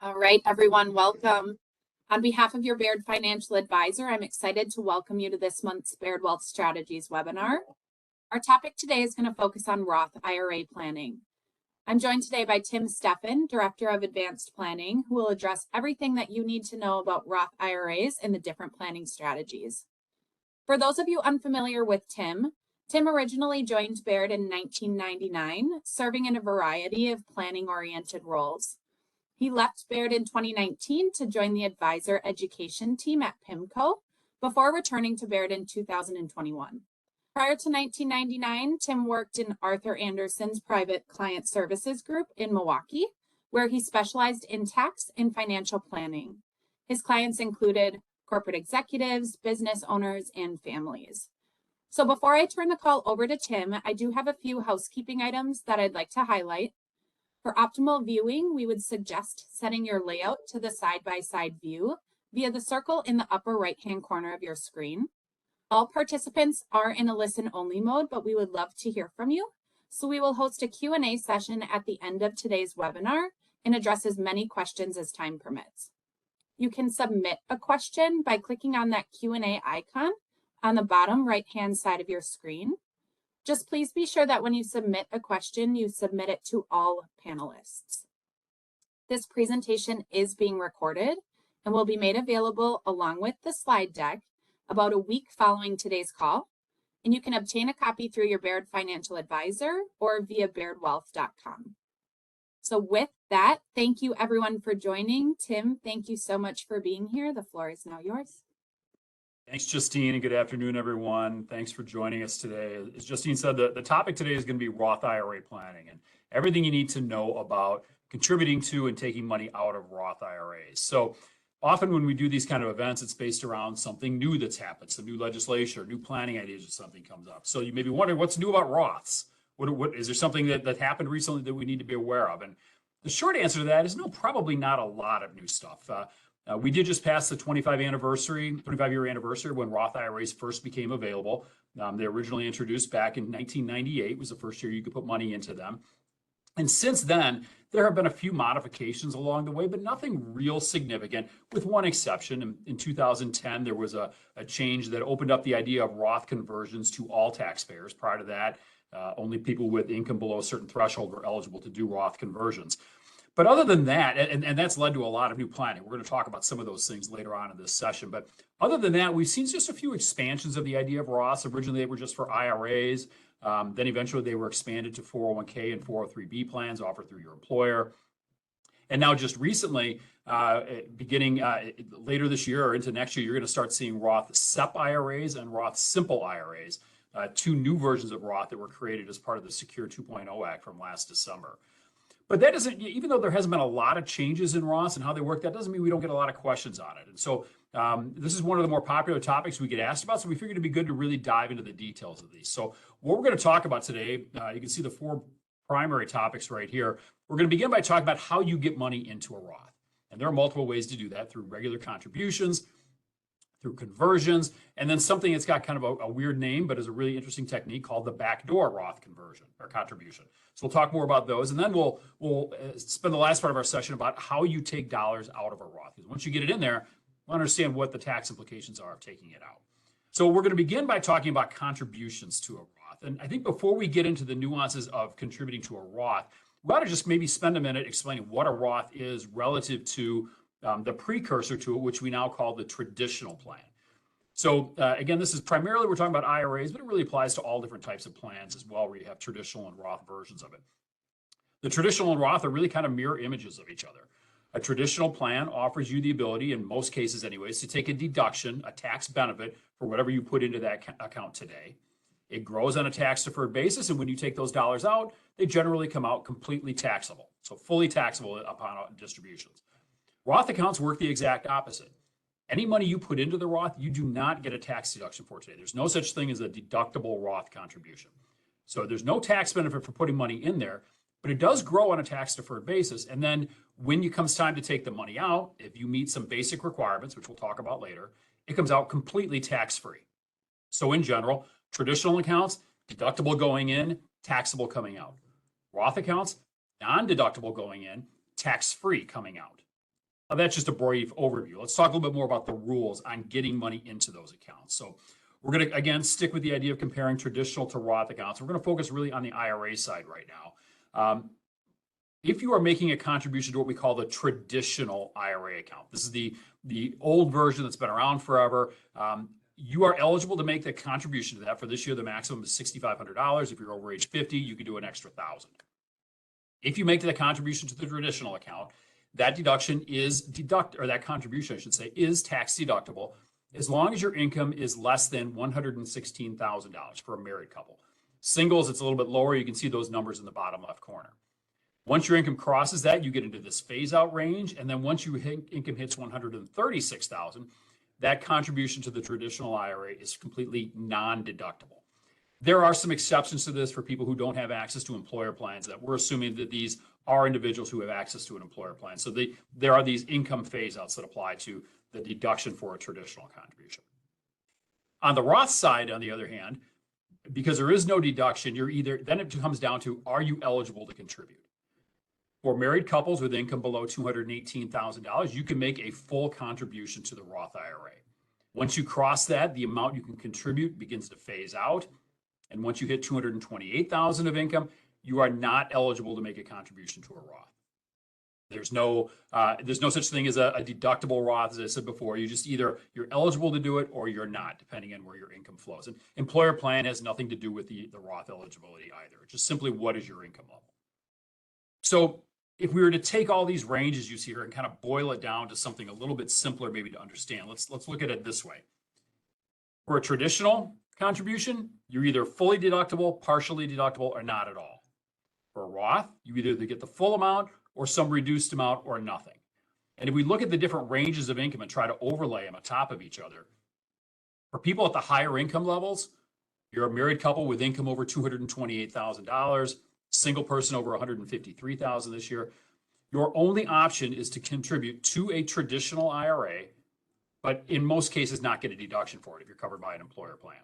All right, everyone, welcome. On behalf of your Baird financial advisor, I'm excited to welcome you to this month's Baird Wealth Strategies webinar. Our topic today is going to focus on Roth IRA planning. I'm joined today by Tim Steffen, Director of Advanced Planning, who will address everything that you need to know about Roth IRAs and the different planning strategies. For those of you unfamiliar with Tim originally joined Baird in 1999, serving in a variety of planning-oriented roles. He left Baird in 2019 to join the advisor education team at PIMCO before returning to Baird in 2021. Prior to 1999, Tim worked in Arthur Andersen's private client services group in Milwaukee, where he specialized in tax and financial planning. His clients included corporate executives, business owners, and families. So before I turn the call over to Tim, I do have a few housekeeping items that I'd like to highlight. For optimal viewing, we would suggest setting your layout to the side-by-side view via the circle in the upper right-hand corner of your screen. All participants are in a listen-only mode, but we would love to hear from you. So we will host a Q&A session at the end of today's webinar and address as many questions as time permits. You can submit a question by clicking on that Q&A icon on the bottom right-hand side of your screen. Just please be sure that when you submit a question, you submit it to all panelists. This presentation is being recorded and will be made available along with the slide deck about a week following today's call, and you can obtain a copy through your Baird financial advisor or via bairdwealth.com. So with that, thank you everyone for joining. Tim, thank you so much for being here. The floor is now yours. Thanks, Justine, and good afternoon, everyone. Thanks for joining us today. As Justine said, the topic today is going to be Roth IRA planning and everything you need to know about contributing to and taking money out of Roth IRAs. So often when we do these kind of events, it's based around something new that's happened, some new legislation, or new planning ideas, or something comes up. So you may be wondering, what's new about Roths? What is there something that happened recently that we need to be aware of? And the short answer to that is no, probably not a lot of new stuff. We did just pass the 25-year anniversary when Roth IRAs first became available. They originally introduced back in 1998 was the first year you could put money into them. And since then, there have been a few modifications along the way, but nothing real significant, with one exception. In 2010, there was a change that opened up the idea of Roth conversions to all taxpayers. Prior to that, only people with income below a certain threshold were eligible to do Roth conversions. But other than that, and that's led to a lot of new planning. We're going to talk about some of those things later on in this session. But other than that, we've seen just a few expansions of the idea of Roths. Originally, they were just for IRAs. Then eventually they were expanded to 401k and 403b plans offered through your employer. And now just recently, beginning later this year or into next year, you're going to start seeing Roth SEP IRAs and Roth Simple IRAs, two new versions of Roth that were created as part of the Secure 2.0 Act from last December. But that doesn't, even though there hasn't been a lot of changes in Roths and how they work, that doesn't mean we don't get a lot of questions on it. And so this is one of the more popular topics we get asked about. So we figured it'd be good to really dive into the details of these. So what we're going to talk about today, you can see the four primary topics right here. We're going to begin by talking about how you get money into a Roth. And there are multiple ways to do that: through regular contributions, through conversions, and then something that's got kind of a weird name, but is a really interesting technique called the backdoor Roth conversion or contribution. So we'll talk more about those, and then we'll spend the last part of our session about how you take dollars out of a Roth. Because once you get it in there, we'll understand what the tax implications are of taking it out. So we're going to begin by talking about contributions to a Roth. And I think before we get into the nuances of contributing to a Roth, we ought to just maybe spend a minute explaining what a Roth is relative to the precursor to it, which we now call the traditional plan. So again, this is primarily, we're talking about IRAs, but it really applies to all different types of plans as well, where you have traditional and Roth versions of it. The traditional and Roth are really kind of mirror images of each other. A traditional plan offers you the ability, in most cases anyways, to take a deduction, a tax benefit for whatever you put into that account today. It grows on a tax-deferred basis, and when you take those dollars out, they generally come out completely taxable, so fully taxable upon distributions. Roth accounts work the exact opposite. Any money you put into the Roth, you do not get a tax deduction for today. There's no such thing as a deductible Roth contribution. So there's no tax benefit for putting money in there, but it does grow on a tax-deferred basis. And then when it comes time to take the money out, if you meet some basic requirements, which we'll talk about later, it comes out completely tax-free. So in general, traditional accounts, deductible going in, taxable coming out. Roth accounts, non-deductible going in, tax-free coming out. That's just a brief overview. Let's talk a little bit more about the rules on getting money into those accounts. So we're going to, again, stick with the idea of comparing traditional to Roth accounts. We're going to focus really on the IRA side right now. If you are making a contribution to what we call the traditional IRA account, this is the old version that's been around forever. You are eligible to make the contribution to that. For this year, the maximum is $6,500. If you're over age 50, you can do an extra $1,000. If you make the contribution to the traditional account, that deduction is that contribution, I should say, is tax deductible as long as your income is less than $116,000 for a married couple. Singles, it's a little bit lower. You can see those numbers in the bottom left corner. Once your income crosses that, you get into this phase out range. And then once your income hits $136,000, that contribution to the traditional IRA is completely non-deductible. There are some exceptions to this for people who don't have access to employer plans. That we're assuming that these are individuals who have access to an employer plan. So there are these income phase outs that apply to the deduction for a traditional contribution. On the Roth side, on the other hand, because there is no deduction, then it comes down to, are you eligible to contribute? For married couples with income below $218,000, you can make a full contribution to the Roth IRA. Once you cross that, the amount you can contribute begins to phase out. And once you hit $228,000 of income, you are not eligible to make a contribution to a Roth. There's no such thing as a deductible Roth, as I said before. You're eligible to do it or you're not, depending on where your income flows. And employer plan has nothing to do with the Roth eligibility either. It's just simply what is your income level. So if we were to take all these ranges you see here and kind of boil it down to something a little bit simpler maybe to understand, let's look at it this way. For a traditional contribution, you're either fully deductible, partially deductible, or not at all. For a Roth, you either get the full amount or some reduced amount or nothing. And if we look at the different ranges of income and try to overlay them on top of each other, for people at the higher income levels, you're a married couple with income over $228,000, single person over $153,000 this year, your only option is to contribute to a traditional IRA, but in most cases not get a deduction for it if you're covered by an employer plan.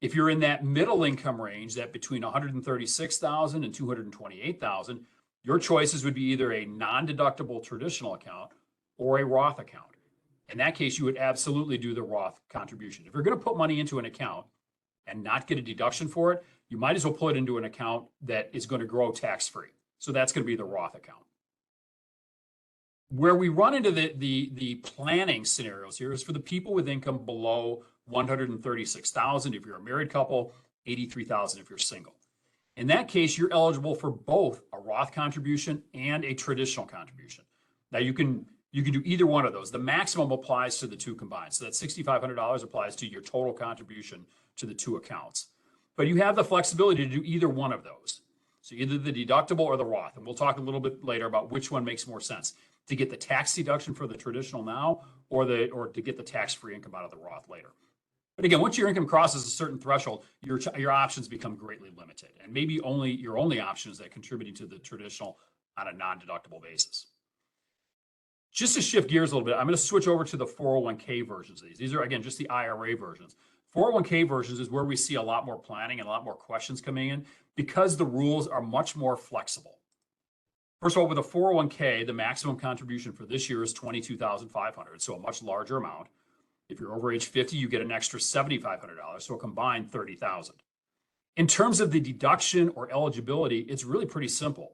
If you're in that middle income range, that between $136,000 and $228,000, your choices would be either a non-deductible traditional account or a Roth account. In that case, you would absolutely do the Roth contribution. If you're going to put money into an account and not get a deduction for it, you might as well put it into an account that is going to grow tax-free. So that's going to be the Roth account. Where we run into the planning scenarios here is for the people with income below $136,000 if you're a married couple, $83,000 if you're single. In that case, you're eligible for both a Roth contribution and a traditional contribution. Now you can do either one of those. The maximum applies to the two combined. So that $6,500 applies to your total contribution to the two accounts. But you have the flexibility to do either one of those. So either the deductible or the Roth. And we'll talk a little bit later about which one makes more sense, to get the tax deduction for the traditional now or to get the tax-free income out of the Roth later. But again, once your income crosses a certain threshold, your options become greatly limited. And maybe your only option is that contributing to the traditional on a non-deductible basis. Just to shift gears a little bit, I'm going to switch over to the 401k versions of these. These are, again, just the IRA versions. 401k versions is where we see a lot more planning and a lot more questions coming in because the rules are much more flexible. First of all, with a 401k, the maximum contribution for this year is $22,500, so a much larger amount. If you're over age 50, you get an extra $7,500, so a combined $30,000. In terms of the deduction or eligibility, it's really pretty simple.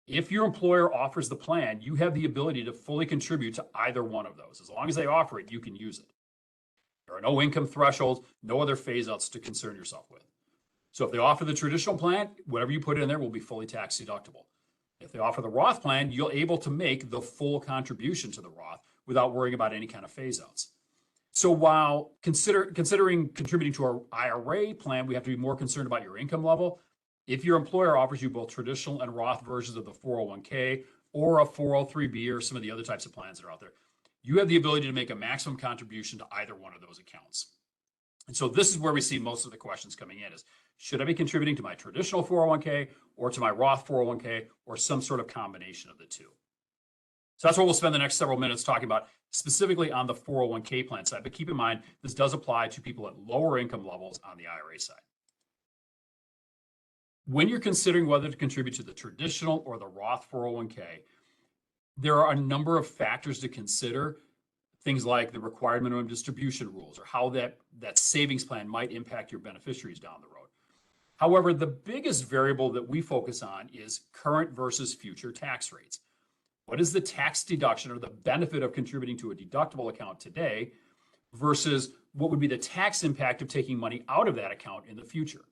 If your employer offers the plan, you have the ability to fully contribute to either one of those. As long as they offer it, you can use it. There are no income thresholds, no other phase outs to concern yourself with. So if they offer the traditional plan, whatever you put in there will be fully tax deductible. If they offer the Roth plan, you're able to make the full contribution to the Roth without worrying about any kind of phase outs. So while considering contributing to our IRA plan, we have to be more concerned about your income level. If your employer offers you both traditional and Roth versions of the 401k or a 403b or some of the other types of plans that are out there, you have the ability to make a maximum contribution to either one of those accounts. And so this is where we see most of the questions coming in is, should I be contributing to my traditional 401k or to my Roth 401k or some sort of combination of the two? So that's what we'll spend the next several minutes talking about, specifically on the 401k plan side. But keep in mind, this does apply to people at lower income levels on the IRA side. When you're considering whether to contribute to the traditional or the Roth 401k, there are a number of factors to consider, things like the required minimum distribution rules or how that savings plan might impact your beneficiaries down the road. However, the biggest variable that we focus on is current versus future tax rates. What is the tax deduction or the benefit of contributing to a deductible account today versus what would be the tax impact of taking money out of that account in the future?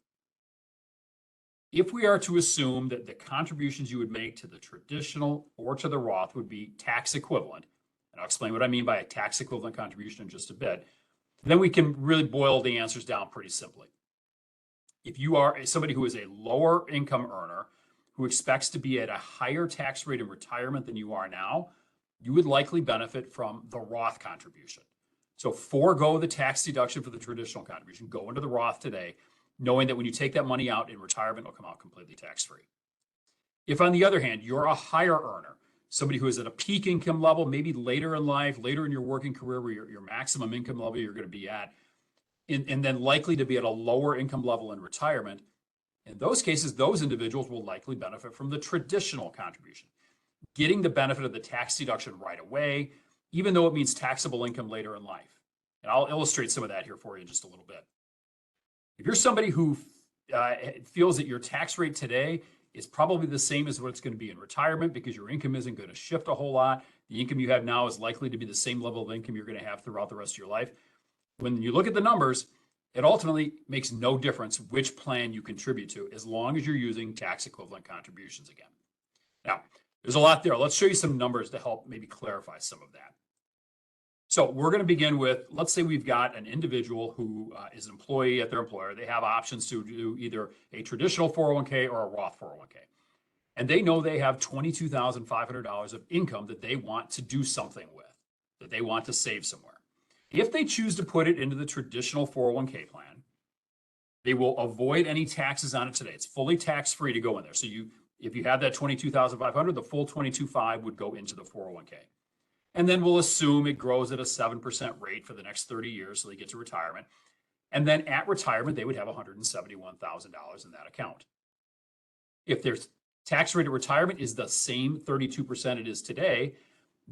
If we are to assume that the contributions you would make to the traditional or to the Roth would be tax equivalent, and I'll explain what I mean by a tax equivalent contribution in just a bit, then we can really boil the answers down pretty simply. If you are somebody who is a lower income earner who expects to be at a higher tax rate in retirement than you are now, you would likely benefit from the Roth contribution. So forego the tax deduction for the traditional contribution, go into the Roth today, knowing that when you take that money out in retirement, it'll come out completely tax-free. If, on the other hand, you're a higher earner, somebody who is at a peak income level, maybe later in life, later in your working career where your maximum income level you're going to be at, and then likely to be at a lower income level in retirement, in those cases, those individuals will likely benefit from the traditional contribution, getting the benefit of the tax deduction right away, even though it means taxable income later in life. And I'll illustrate some of that here for you in just a little bit. If you're somebody who feels that your tax rate today is probably the same as what it's going to be in retirement because your income isn't going to shift a whole lot, the income you have now is likely to be the same level of income you're going to have throughout the rest of your life. When you look at the numbers, it ultimately makes no difference which plan you contribute to as long as you're using tax equivalent contributions again. Now, there's a lot there. Let's show you some numbers to help maybe clarify some of that. So we're going to begin with, let's say we've got an individual who is an employee at their employer. They have options to do either a traditional 401k or a Roth 401k. And they know they have $22,500 of income that they want to do something with, that they want to save somewhere. If they choose to put it into the traditional 401k plan, they will avoid any taxes on it today. It's fully tax-free to go in there. So if you have that $22,500, the full $22,500 would go into the 401k. And then we'll assume it grows at a 7% rate for the next 30 years so they get to retirement. And then at retirement, they would have $171,000 in that account. If their tax rate at retirement is the same 32% it is today,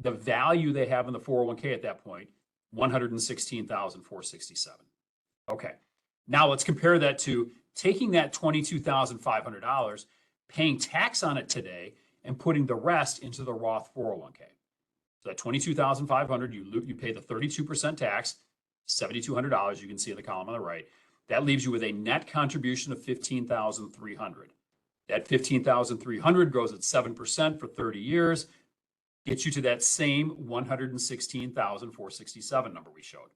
the value they have in the 401k at that point, $116,467. Okay, now let's compare that to taking that $22,500, paying tax on it today, and putting the rest into the Roth 401k. So that $22,500, you pay the 32% tax, $7,200, you can see in the column on the right. That leaves you with a net contribution of $15,300. That $15,300 grows at 7% for 30 years, gets you to that same $116,467 number we showed.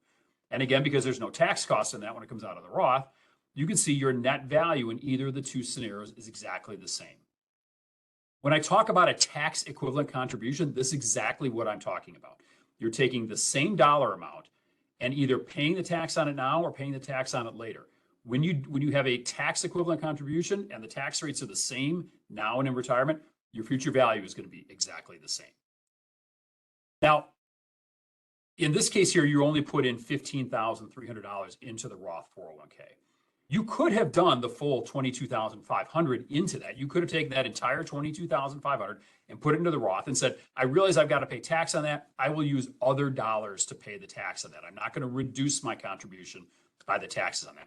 And again, because there's no tax cost in that when it comes out of the Roth, you can see your net value in either of the two scenarios is exactly the same. When I talk about a tax equivalent contribution, this is exactly what I'm talking about. You're taking the same dollar amount and either paying the tax on it now or paying the tax on it later. When you have a tax equivalent contribution and the tax rates are the same now and in retirement, your future value is going to be exactly the same. Now, in this case here, you only put in $15,300 into the Roth 401k. You could have done the full $22,500 into that. You could have taken that entire $22,500 and put it into the Roth and said, I realize I've got to pay tax on that. I will use other dollars to pay the tax on that. I'm not going to reduce my contribution by the taxes on that.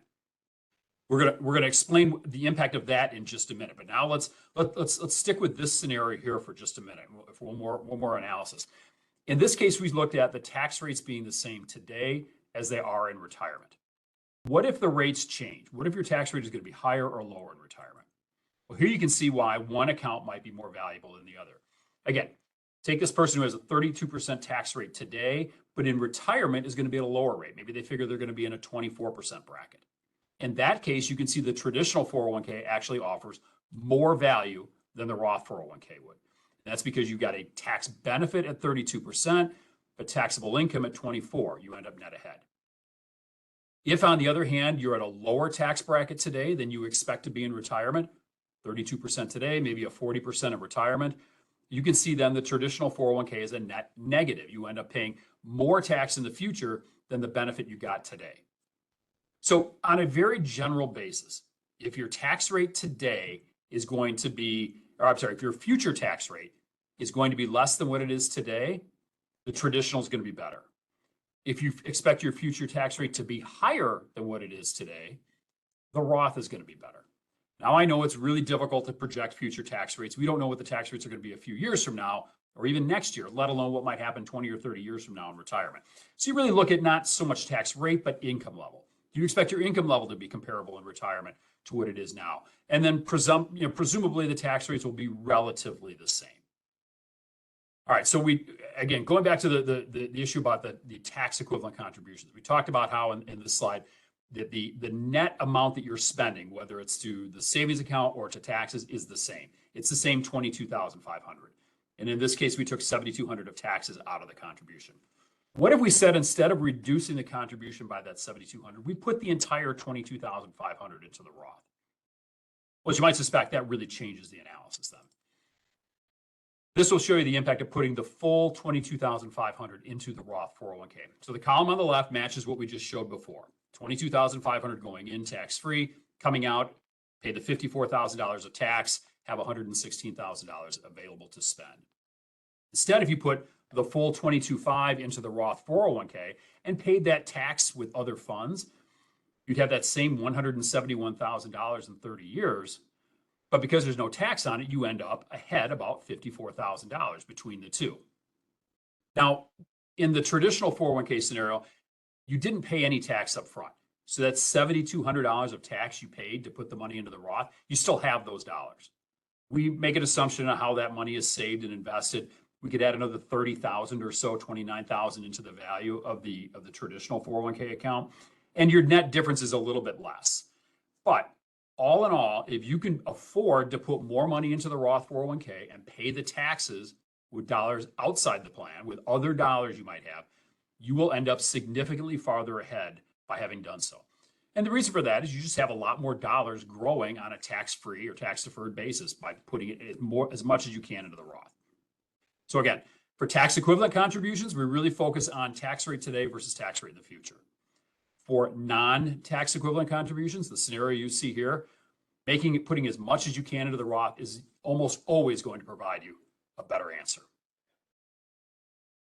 We're going to explain the impact of that in just a minute. But now let's stick with this scenario here for just a minute. For one more analysis. In this case, we looked at the tax rates being the same today as they are in retirement. What if the rates change? What if your tax rate is going to be higher or lower in retirement? Well, here you can see why one account might be more valuable than the other. Again, take this person who has a 32% tax rate today, but in retirement is going to be at a lower rate. Maybe they figure they're going to be in a 24% bracket. In that case, you can see the traditional 401k actually offers more value than the Roth 401k would. And that's because you've got a tax benefit at 32%, but taxable income at 24%. You end up net ahead. If, on the other hand, you're at a lower tax bracket today than you expect to be in retirement, 32% today, maybe a 40% in retirement, you can see then the traditional 401k is a net negative. You end up paying more tax in the future than the benefit you got today. So on a very general basis, if your tax rate today is going to be, or I'm sorry, if your future tax rate is going to be less than what it is today, the traditional is going to be better. If you expect your future tax rate to be higher than what it is today, the Roth is going to be better. Now, I know it's really difficult to project future tax rates. We don't know what the tax rates are going to be a few years from now or even next year, let alone what might happen 20 or 30 years from now in retirement. So you really look at not so much tax rate, but income level. Do you expect your income level to be comparable in retirement to what it is now? And then presumably the tax rates will be relatively the same. All right, so again, going back to the issue about the tax equivalent contributions, we talked about how in this slide, that the net amount that you're spending, whether it's to the savings account or to taxes, is the same. It's the same $22,500. And in this case, we took $7,200 of taxes out of the contribution. What if we said, instead of reducing the contribution by that $7,200, we put the entire $22,500 into the Roth? Well, as you might suspect, that really changes the analysis then. This will show you the impact of putting the full $22,500 into the Roth 401k. So the column on the left matches what we just showed before. $22,500 going in tax-free, coming out, pay the $54,000 of tax, have $116,000 available to spend. Instead, if you put the full $22,500 into the Roth 401k and paid that tax with other funds, you'd have that same $171,000 in 30 years. But because there's no tax on it, you end up ahead about $54,000 between the two. Now, in the traditional 401k scenario, you didn't pay any tax up front. So that's $7,200 of tax you paid to put the money into the Roth. You still have those dollars. We make an assumption on how that money is saved and invested. We could add another $30,000 or so, $29,000 into the value of the traditional 401k account. And your net difference is a little bit less. But all in all, if you can afford to put more money into the Roth 401k and pay the taxes with dollars outside the plan, with other dollars you might have, you will end up significantly farther ahead by having done so. And the reason for that is you just have a lot more dollars growing on a tax-free or tax-deferred basis by putting it as much as you can into the Roth. So again, for tax equivalent contributions, we really focus on tax rate today versus tax rate in the future. For non-tax equivalent contributions, the scenario you see here, putting as much as you can into the Roth is almost always going to provide you a better answer.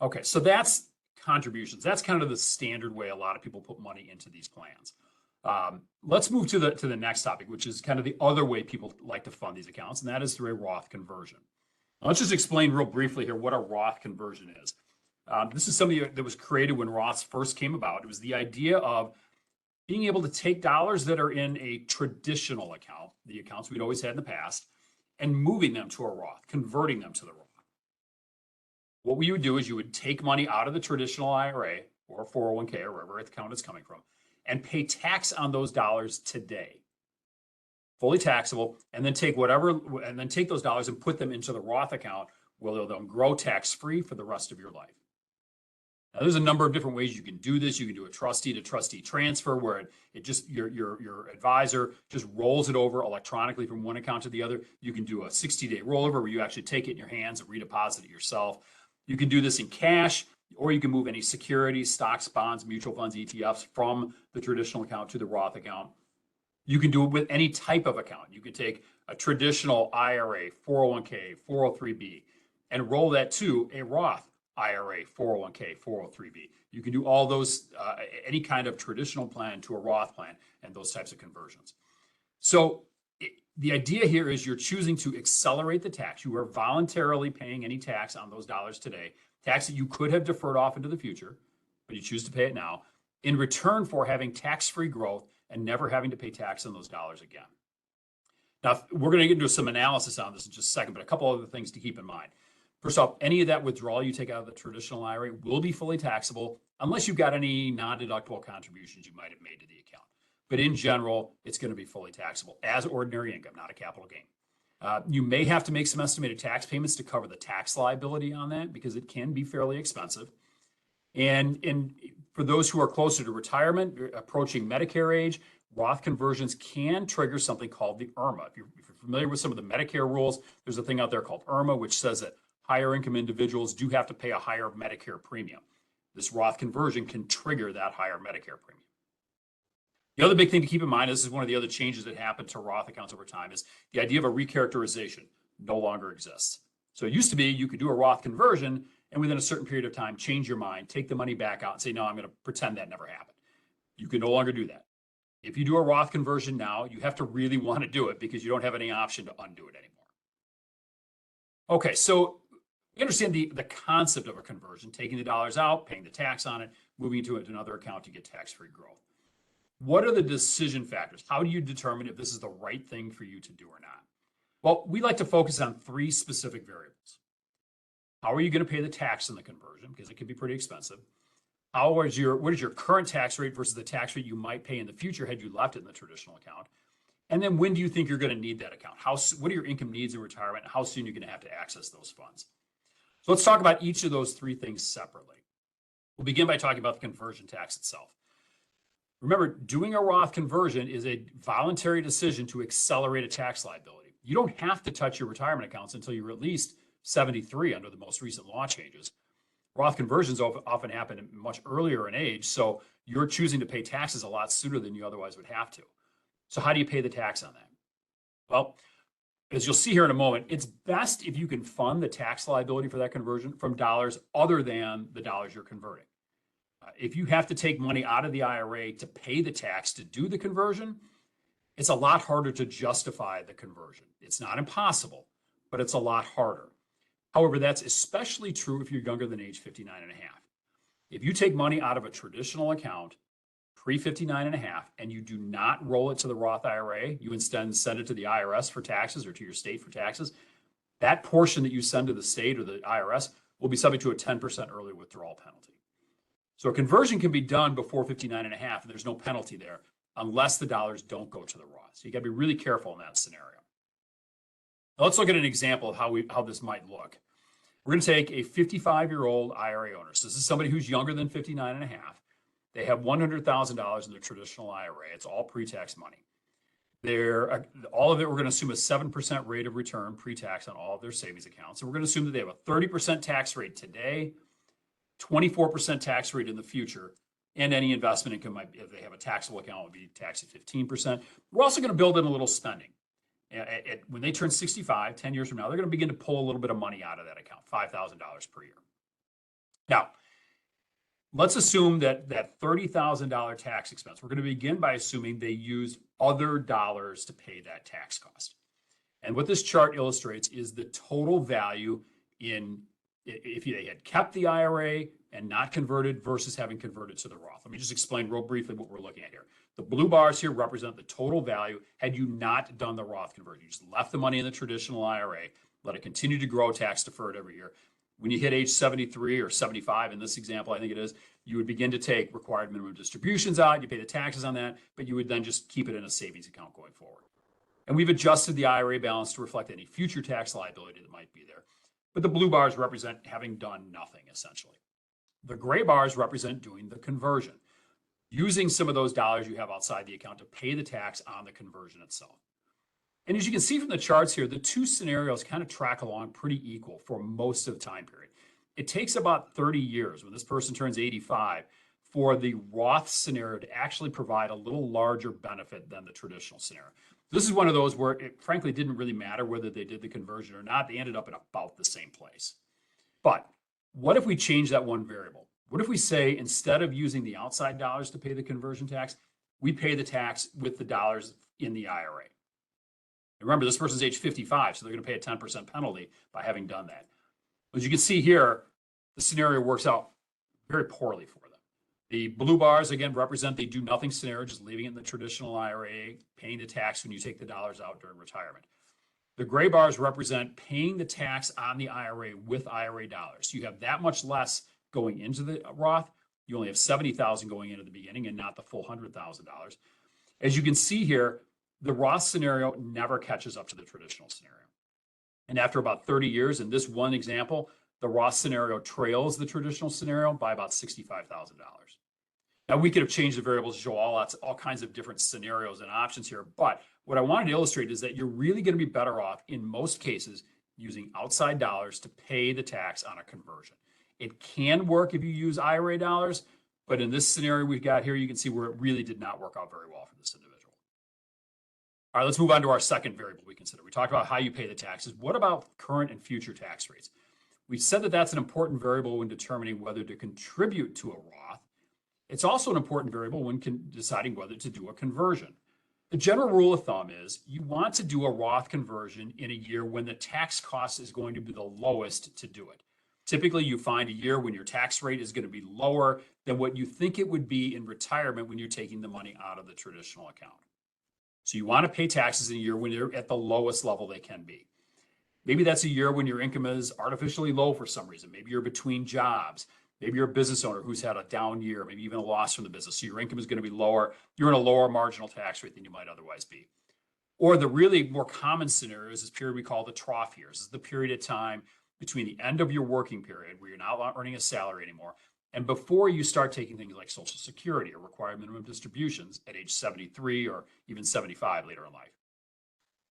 Okay, so that's contributions. That's kind of the standard way a lot of people put money into these plans. Let's move to the next topic, which is kind of the other way people like to fund these accounts, and that is through a Roth conversion. Now, let's just explain real briefly here what a Roth conversion is. This is something that was created when Roths first came about. It was the idea of being able to take dollars that are in a traditional account, the accounts we'd always had in the past, and moving them to a Roth, converting them to the Roth. What we would do is you would take money out of the traditional IRA or 401k or wherever the account is coming from and pay tax on those dollars today, fully taxable, and then take those dollars and put them into the Roth account where they'll then grow tax-free for the rest of your life. Now, there's a number of different ways you can do this. You can do a trustee to trustee transfer where it just your advisor just rolls it over electronically from one account to the other. You can do a 60-day rollover where you actually take it in your hands and redeposit it yourself. You can do this in cash, or you can move any securities, stocks, bonds, mutual funds, ETFs from the traditional account to the Roth account. You can do it with any type of account. You can take a traditional IRA, 401k, 403b, and roll that to a Roth IRA, 401k, 403b. You can do all those, any kind of traditional plan to a Roth plan and those types of conversions. So the idea here is you're choosing to accelerate the tax. You are voluntarily paying any tax on those dollars today, tax that you could have deferred off into the future, but you choose to pay it now, in return for having tax-free growth and never having to pay tax on those dollars again. Now, we're going to get into some analysis on this in just a second, but a couple other things to keep in mind. First off, any of that withdrawal you take out of the traditional IRA will be fully taxable unless you've got any non-deductible contributions you might have made to the account. But in general, it's going to be fully taxable as ordinary income, not a capital gain. You may have to make some estimated tax payments to cover the tax liability on that because it can be fairly expensive. And for those who are closer to retirement, approaching Medicare age, Roth conversions can trigger something called the IRMA. If you're familiar with some of the Medicare rules, there's a thing out there called IRMA, which says that higher income individuals do have to pay a higher Medicare premium. This Roth conversion can trigger that higher Medicare premium. The other big thing to keep in mind, this is one of the other changes that happened to Roth accounts over time, is the idea of a recharacterization no longer exists. So it used to be you could do a Roth conversion and within a certain period of time, change your mind, take the money back out and say, no, I'm going to pretend that never happened. You can no longer do that. If you do a Roth conversion now, you have to really want to do it because you don't have any option to undo it anymore. Okay, so you understand the concept of a conversion, taking the dollars out, paying the tax on it, moving it to another account to get tax-free growth. What are the decision factors? How do you determine if this is the right thing for you to do or not? Well, we like to focus on 3 specific variables. How are you going to pay the tax on the conversion? Because it can be pretty expensive. What is your current tax rate versus the tax rate you might pay in the future had you left it in the traditional account? And then when do you think you're going to need that account? What are your income needs in retirement? And how soon you're going to have to access those funds? So let's talk about each of those 3 things separately. We'll begin by talking about the conversion tax itself. Remember, doing a Roth conversion is a voluntary decision to accelerate a tax liability. You don't have to touch your retirement accounts until you're at least 73 under the most recent law changes. Roth conversions often happen much earlier in age, so you're choosing to pay taxes a lot sooner than you otherwise would have to. So how do you pay the tax on that? Well, as you'll see here in a moment, it's best if you can fund the tax liability for that conversion from dollars other than the dollars you're converting. If you have to take money out of the IRA to pay the tax to do the conversion, it's a lot harder to justify the conversion. It's not impossible, but it's a lot harder. However, that's especially true if you're younger than age 59 and a half. If you take money out of a traditional account pre-59 and a half and you do not roll it to the Roth IRA, you instead send it to the IRS for taxes or to your state for taxes, that portion that you send to the state or the IRS will be subject to a 10% early withdrawal penalty. So a conversion can be done before 59 and a half, and there's no penalty there unless the dollars don't go to the Roth. So you got to be really careful in that scenario. Now let's look at an example of how this might look. We're going to take a 55-year-old IRA owner. So this is somebody who's younger than 59 and a half. They have $100,000 in their traditional IRA. It's all pre-tax money. All of it, we're going to assume a 7% rate of return pre-tax on all of their savings accounts. And we're going to assume that they have a 30% tax rate today, 24% tax rate in the future, and any investment income, if they have a taxable account, would be taxed at 15%. We're also going to build in a little spending. When they turn 65, 10 years from now, they're going to begin to pull a little bit of money out of that account, $5,000 per year. Now, let's assume that $30,000 tax expense, we're going to begin by assuming they used other dollars to pay that tax cost. And what this chart illustrates is the total value if they had kept the IRA and not converted versus having converted to the Roth. Let me just explain real briefly what we're looking at here. The blue bars here represent the total value had you not done the Roth conversion. You just left the money in the traditional IRA, let it continue to grow tax deferred every year. When you hit age 73 or 75, in this example, I think it is, you would begin to take required minimum distributions out, you pay the taxes on that, but you would then just keep it in a savings account going forward. And we've adjusted the IRA balance to reflect any future tax liability that might be there. But the blue bars represent having done nothing, essentially. The gray bars represent doing the conversion, using some of those dollars you have outside the account to pay the tax on the conversion itself. And as you can see from the charts here, the 2 scenarios kind of track along pretty equal for most of the time period. It takes about 30 years when this person turns 85 for the Roth scenario to actually provide a little larger benefit than the traditional scenario. This is one of those where it frankly didn't really matter whether they did the conversion or not. They ended up in about the same place. But what if we change that one variable? What if we say instead of using the outside dollars to pay the conversion tax, we pay the tax with the dollars in the IRA? And remember, this person's age 55, so they're going to pay a 10% penalty by having done that. As you can see here, the scenario works out very poorly for them. The blue bars, again, represent the do nothing scenario, just leaving it in the traditional IRA, paying the tax when you take the dollars out during retirement. The gray bars represent paying the tax on the IRA with IRA dollars. So you have that much less going into the Roth. You only have $70,000 going in at the beginning and not the full $100,000. As you can see here, the Roth scenario never catches up to the traditional scenario. And after about 30 years, in this one example, the Roth scenario trails the traditional scenario by about $65,000. Now, we could have changed the variables to show all kinds of different scenarios and options here, but what I wanted to illustrate is that you're really going to be better off in most cases using outside dollars to pay the tax on a conversion. It can work if you use IRA dollars, but in this scenario we've got here, you can see where it really did not work out very well for this individual. All right, let's move on to our second variable we consider. We talked about how you pay the taxes. What about current and future tax rates? We said that that's an important variable when determining whether to contribute to a Roth. It's also an important variable when deciding whether to do a conversion. The general rule of thumb is you want to do a Roth conversion in a year when the tax cost is going to be the lowest to do it. Typically, you find a year when your tax rate is going to be lower than what you think it would be in retirement when you're taking the money out of the traditional account. So you want to pay taxes in a year when you're at the lowest level they can be. Maybe that's a year when your income is artificially low for some reason. Maybe you're between jobs. Maybe you're a business owner who's had a down year, maybe even a loss from the business. So your income is going to be lower. You're in a lower marginal tax rate than you might otherwise be. Or the really more common scenario is this period we call the trough years. This is the period of time between the end of your working period where you're not earning a salary anymore and before you start taking things like Social Security or required minimum distributions at age 73 or even 75 later in life.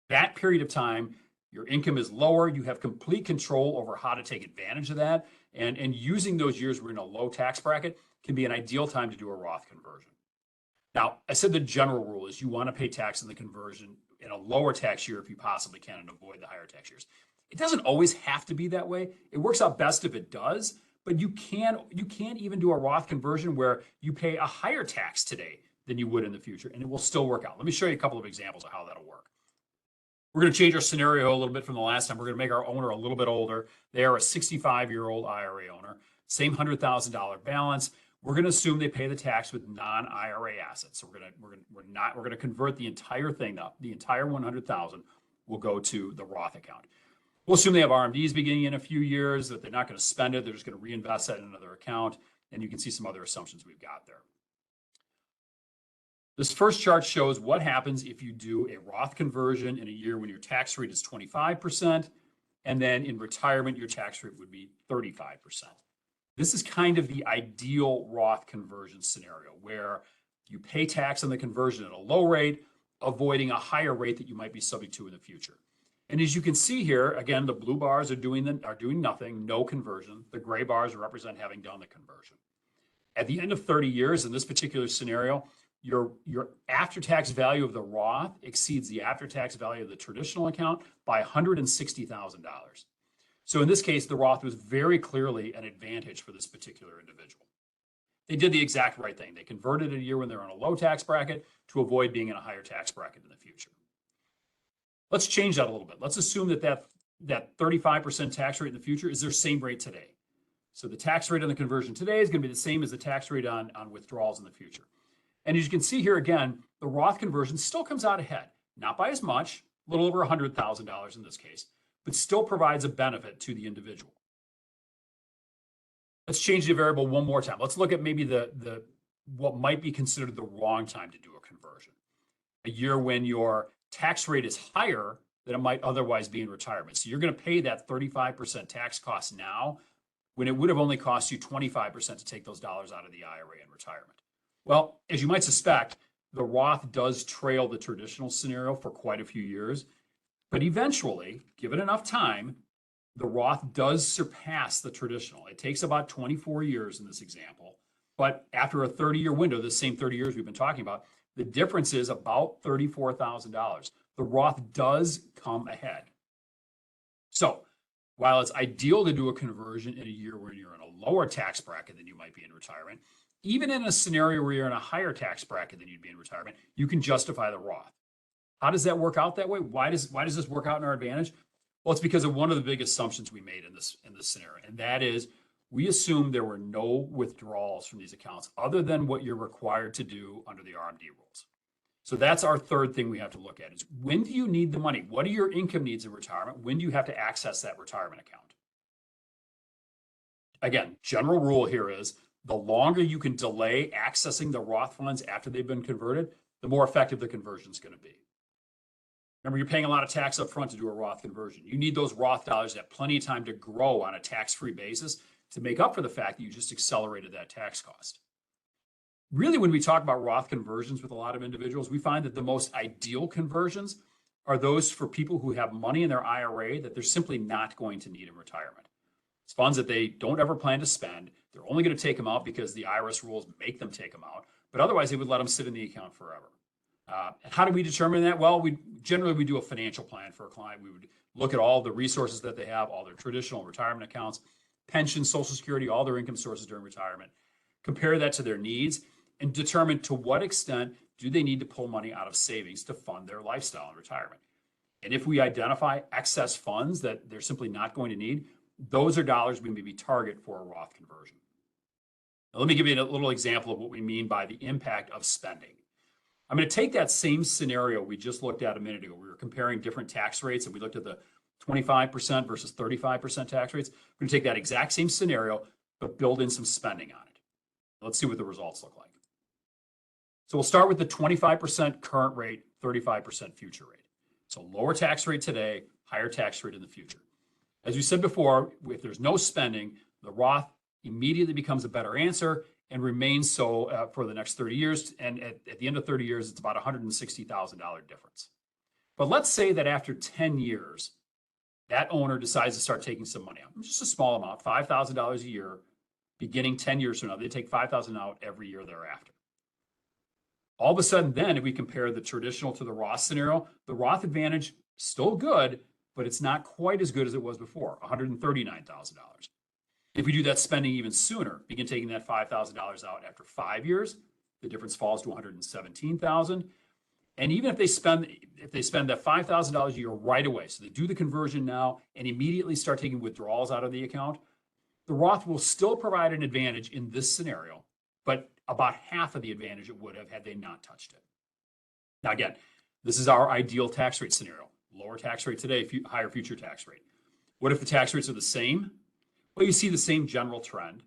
That period of time, your income is lower. You have complete control over how to take advantage of that. And using those years we're in a low tax bracket can be an ideal time to do a Roth conversion. Now, I said the general rule is you want to pay tax in the conversion in a lower tax year if you possibly can and avoid the higher tax years. It doesn't always have to be that way. It works out best if it does, but you can't even do a Roth conversion where you pay a higher tax today than you would in the future, and it will still work out. Let me show you a couple of examples of how that'll work. We're going to change our scenario a little bit from the last time. We're going to make our owner a little bit older. They are a 65-year-old IRA owner, same $100,000 balance. We're going to assume they pay the tax with non-IRA assets. So we're going to convert the entire thing up. The entire 100,000 will go to the Roth account. We'll assume they have RMDs beginning in a few years, that they're not going to spend it. They're just going to reinvest that in another account. And you can see some other assumptions we've got there. This first chart shows what happens if you do a Roth conversion in a year when your tax rate is 25%, and then in retirement, your tax rate would be 35%. This is kind of the ideal Roth conversion scenario where you pay tax on the conversion at a low rate, avoiding a higher rate that you might be subject to in the future. And as you can see here, again, the blue bars are doing nothing, no conversion. The gray bars represent having done the conversion. At the end of 30 years, in this particular scenario, your after-tax value of the Roth exceeds the after-tax value of the traditional account by $160,000. So in this case, the Roth was very clearly an advantage for this particular individual. They did the exact right thing. They converted a year when they're in a low tax bracket to avoid being in a higher tax bracket in the future. Let's change that a little bit. Let's assume that 35% tax rate in the future is their same rate today. So the tax rate on the conversion today is going to be the same as the tax rate on withdrawals in the future. And as you can see here, again, the Roth conversion still comes out ahead, not by as much, a little over $100,000 in this case, but still provides a benefit to the individual. Let's change the variable one more time. Let's look at maybe what might be considered the wrong time to do a conversion. A year when your tax rate is higher than it might otherwise be in retirement. So you're going to pay that 35% tax cost now when it would have only cost you 25% to take those dollars out of the IRA in retirement. Well, as you might suspect, the Roth does trail the traditional scenario for quite a few years, but eventually, given enough time, the Roth does surpass the traditional. It takes about 24 years in this example, but after a 30-year window, the same 30 years we've been talking about, the difference is about $34,000. The Roth does come ahead. So while it's ideal to do a conversion in a year where you're in a lower tax bracket than you might be in retirement, even in a scenario where you're in a higher tax bracket than you'd be in retirement, you can justify the Roth. How does that work out that way? Why does this work out in our advantage? Well, it's because of one of the big assumptions we made in this scenario, and that is we assumed there were no withdrawals from these accounts other than what you're required to do under the RMD rules. So that's our third thing we have to look at is when do you need the money? What are your income needs in retirement? When do you have to access that retirement account? Again, general rule here is the longer you can delay accessing the Roth funds after they've been converted, the more effective the conversion is going to be. Remember, you're paying a lot of tax up front to do a Roth conversion. You need those Roth dollars to have plenty of time to grow on a tax-free basis to make up for the fact that you just accelerated that tax cost. Really, when we talk about Roth conversions with a lot of individuals, we find that the most ideal conversions are those for people who have money in their IRA that they're simply not going to need in retirement. It's funds that they don't ever plan to spend. They're only going to take them out because the IRS rules make them take them out, but otherwise they would let them sit in the account forever. How do we determine that? Well, we generally do a financial plan for a client. We would look at all the resources that they have, all their traditional retirement accounts, pension, Social Security, all their income sources during retirement, compare that to their needs, and determine to what extent do they need to pull money out of savings to fund their lifestyle in retirement. And if we identify excess funds that they're simply not going to need, those are dollars we maybe target for a Roth conversion. Now, let me give you a little example of what we mean by the impact of spending. I'm going to take that same scenario we just looked at a minute ago. We were comparing different tax rates, and we looked at the 25% versus 35% tax rates. We're going to take that exact same scenario, but build in some spending on it. Let's see what the results look like. So we'll start with the 25% current rate, 35% future rate. So lower tax rate today, higher tax rate in the future. As we said before, if there's no spending, the Roth immediately becomes a better answer and remains so for the next 30 years. And at the end of 30 years, it's about $160,000 difference. But let's say that after 10 years, that owner decides to start taking some money out, just a small amount, $5,000 a year, beginning 10 years from now. They take $5,000 out every year thereafter. All of a sudden, then, if we compare the traditional to the Roth scenario, the Roth advantage still good, but it's not quite as good as it was before, $139,000. If we do that spending even sooner, begin taking that $5,000 out after 5 years, the difference falls to $117,000. And even if they spend that $5,000 a year right away, so they do the conversion now and immediately start taking withdrawals out of the account, the Roth will still provide an advantage in this scenario, but about half of the advantage it would have had they not touched it. Now, again, this is our ideal tax rate scenario. Lower tax rate today, higher future tax rate. What if the tax rates are the same? Well, you see the same general trend.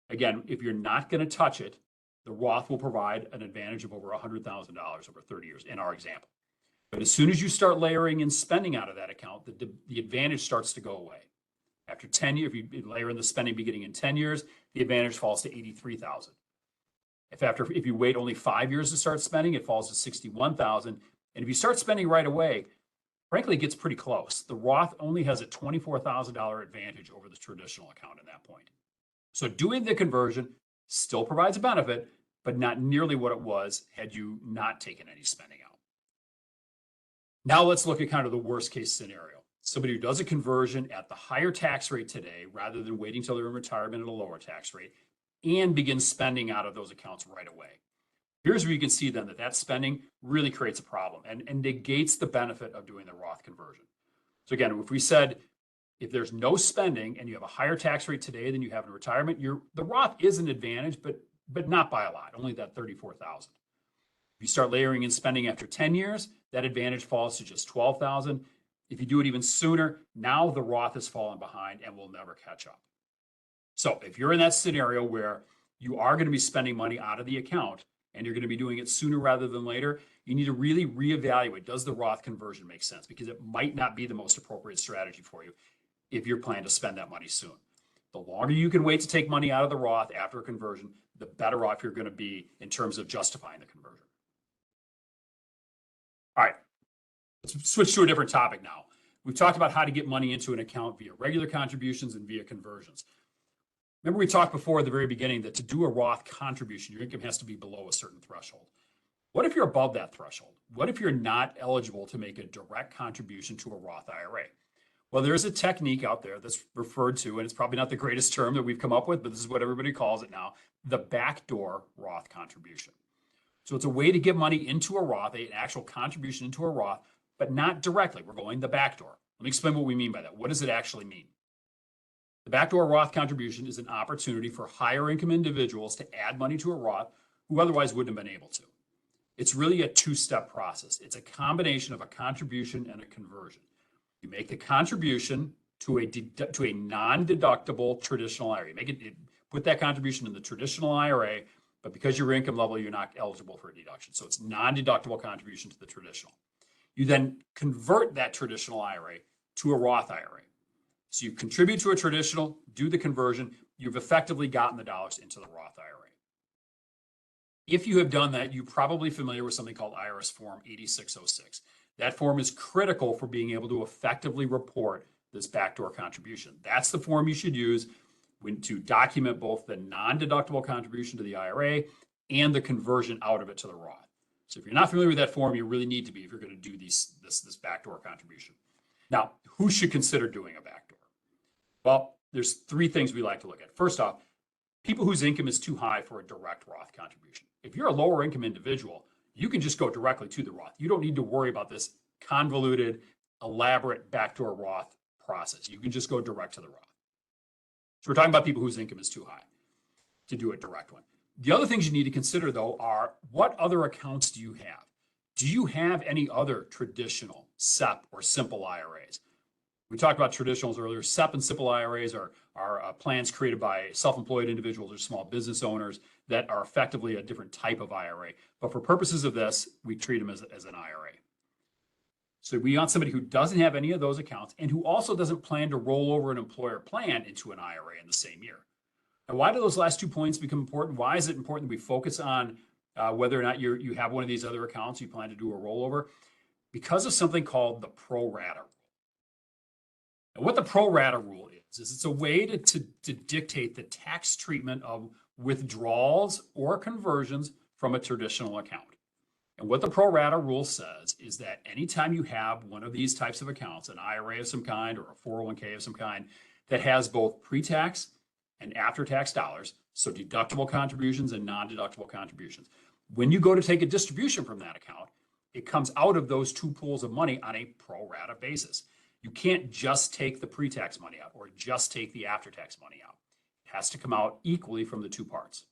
Again, if you're not going to touch it, the Roth will provide an advantage of over $100,000 over 30 years in our example. But as soon as you start layering in spending out of that account, the advantage starts to go away. After 10 years, if you layer in the spending beginning in 10 years, the advantage falls to $83,000. If you wait only 5 years to start spending, it falls to $61,000. And if you start spending right away, frankly, it gets pretty close. The Roth only has a $24,000 advantage over the traditional account at that point. So doing the conversion still provides a benefit, but not nearly what it was had you not taken any spending out. Now let's look at kind of the worst case scenario. Somebody who does a conversion at the higher tax rate today, rather than waiting till they're in retirement at a lower tax rate, and begin spending out of those accounts right away. Here's where you can see then that spending really creates a problem and negates the benefit of doing the Roth conversion. So again, if we said, if there's no spending and you have a higher tax rate today than you have in retirement, the Roth is an advantage, but not by a lot, only that $34,000. If you start layering in spending after 10 years, that advantage falls to just $12,000. If you do it even sooner, now the Roth has fallen behind and will never catch up. So if you're in that scenario where you are going to be spending money out of the account and you're going to be doing it sooner rather than later, you need to really reevaluate, does the Roth conversion make sense? Because it might not be the most appropriate strategy for you if you're planning to spend that money soon. The longer you can wait to take money out of the Roth after a conversion, the better off you're going to be in terms of justifying the conversion. All right, let's switch to a different topic now. We've talked about how to get money into an account via regular contributions and via conversions. Remember we talked before at the very beginning that to do a Roth contribution, your income has to be below a certain threshold. What if you're above that threshold? What if you're not eligible to make a direct contribution to a Roth IRA? Well, there's a technique out there that's referred to, and it's probably not the greatest term that we've come up with, but this is what everybody calls it now, the backdoor Roth contribution. So it's a way to get money into a Roth, an actual contribution into a Roth, but not directly. We're going the backdoor. Let me explain what we mean by that. What does it actually mean? The backdoor Roth contribution is an opportunity for higher income individuals to add money to a Roth who otherwise wouldn't have been able to. It's really a two-step process. It's a combination of a contribution and a conversion. You make the contribution to a non-deductible traditional IRA. Put that contribution in the traditional IRA, but because your income level, you're not eligible for a deduction. So it's non-deductible contribution to the traditional. You then convert that traditional IRA to a Roth IRA. So you contribute to a traditional, do the conversion, you've effectively gotten the dollars into the Roth IRA. If you have done that, you're probably familiar with something called IRS Form 8606. That form is critical for being able to effectively report this backdoor contribution. That's the form you should use to document both the non-deductible contribution to the IRA and the conversion out of it to the Roth. So if you're not familiar with that form, you really need to be if you're going to do this backdoor contribution. Now, who should consider doing a backdoor? Well, there's three things we like to look at. First off, people whose income is too high for a direct Roth contribution. If you're a lower income individual, you can just go directly to the Roth. You don't need to worry about this convoluted, elaborate backdoor Roth process. You can just go direct to the Roth. So we're talking about people whose income is too high to do a direct one. The other things you need to consider, though, are what other accounts do you have? Do you have any other traditional SEP or simple IRAs? We talked about traditionals earlier. SEP and simple IRAs are plans created by self-employed individuals or small business owners that are effectively a different type of IRA. But for purposes of this, we treat them as an IRA. So we want somebody who doesn't have any of those accounts and who also doesn't plan to roll over an employer plan into an IRA in the same year. Now, why do those last 2 points become important? Why is it important that we focus on whether or not you have one of these other accounts you plan to do a rollover? Because of something called the pro rata rule. And what the pro rata rule is it's a way to dictate the tax treatment of withdrawals or conversions from a traditional account. And what the pro rata rule says is that anytime you have one of these types of accounts, an IRA of some kind or a 401k of some kind, that has both pre-tax and after-tax dollars, so deductible contributions and non-deductible contributions, when you go to take a distribution from that account, it comes out of those two pools of money on a pro rata basis. You can't just take the pre-tax money out or just take the after-tax money out. It has to come out equally from the two parts.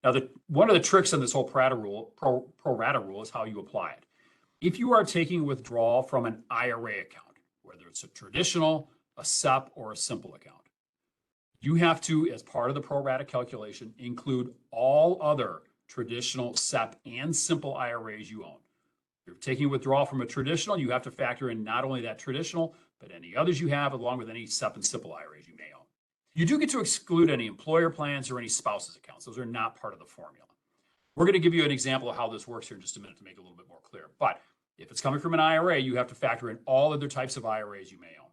Now, one of the tricks in this whole pro rata rule is how you apply it. If you are taking a withdrawal from an IRA account, whether it's a traditional, a SEP, or a simple account, you have to, as part of the pro rata calculation, include all other traditional SEP and simple IRAs you own. If you're taking a withdrawal from a traditional, you have to factor in not only that traditional, but any others you have, along with any SEP and simple IRAs you may own. You do get to exclude any employer plans or any spouses accounts. Those are not part of the formula. We're going to give you an example of how this works here in just a minute to make it a little bit more clear. But if it's coming from an IRA, you have to factor in all other types of IRAs you may own.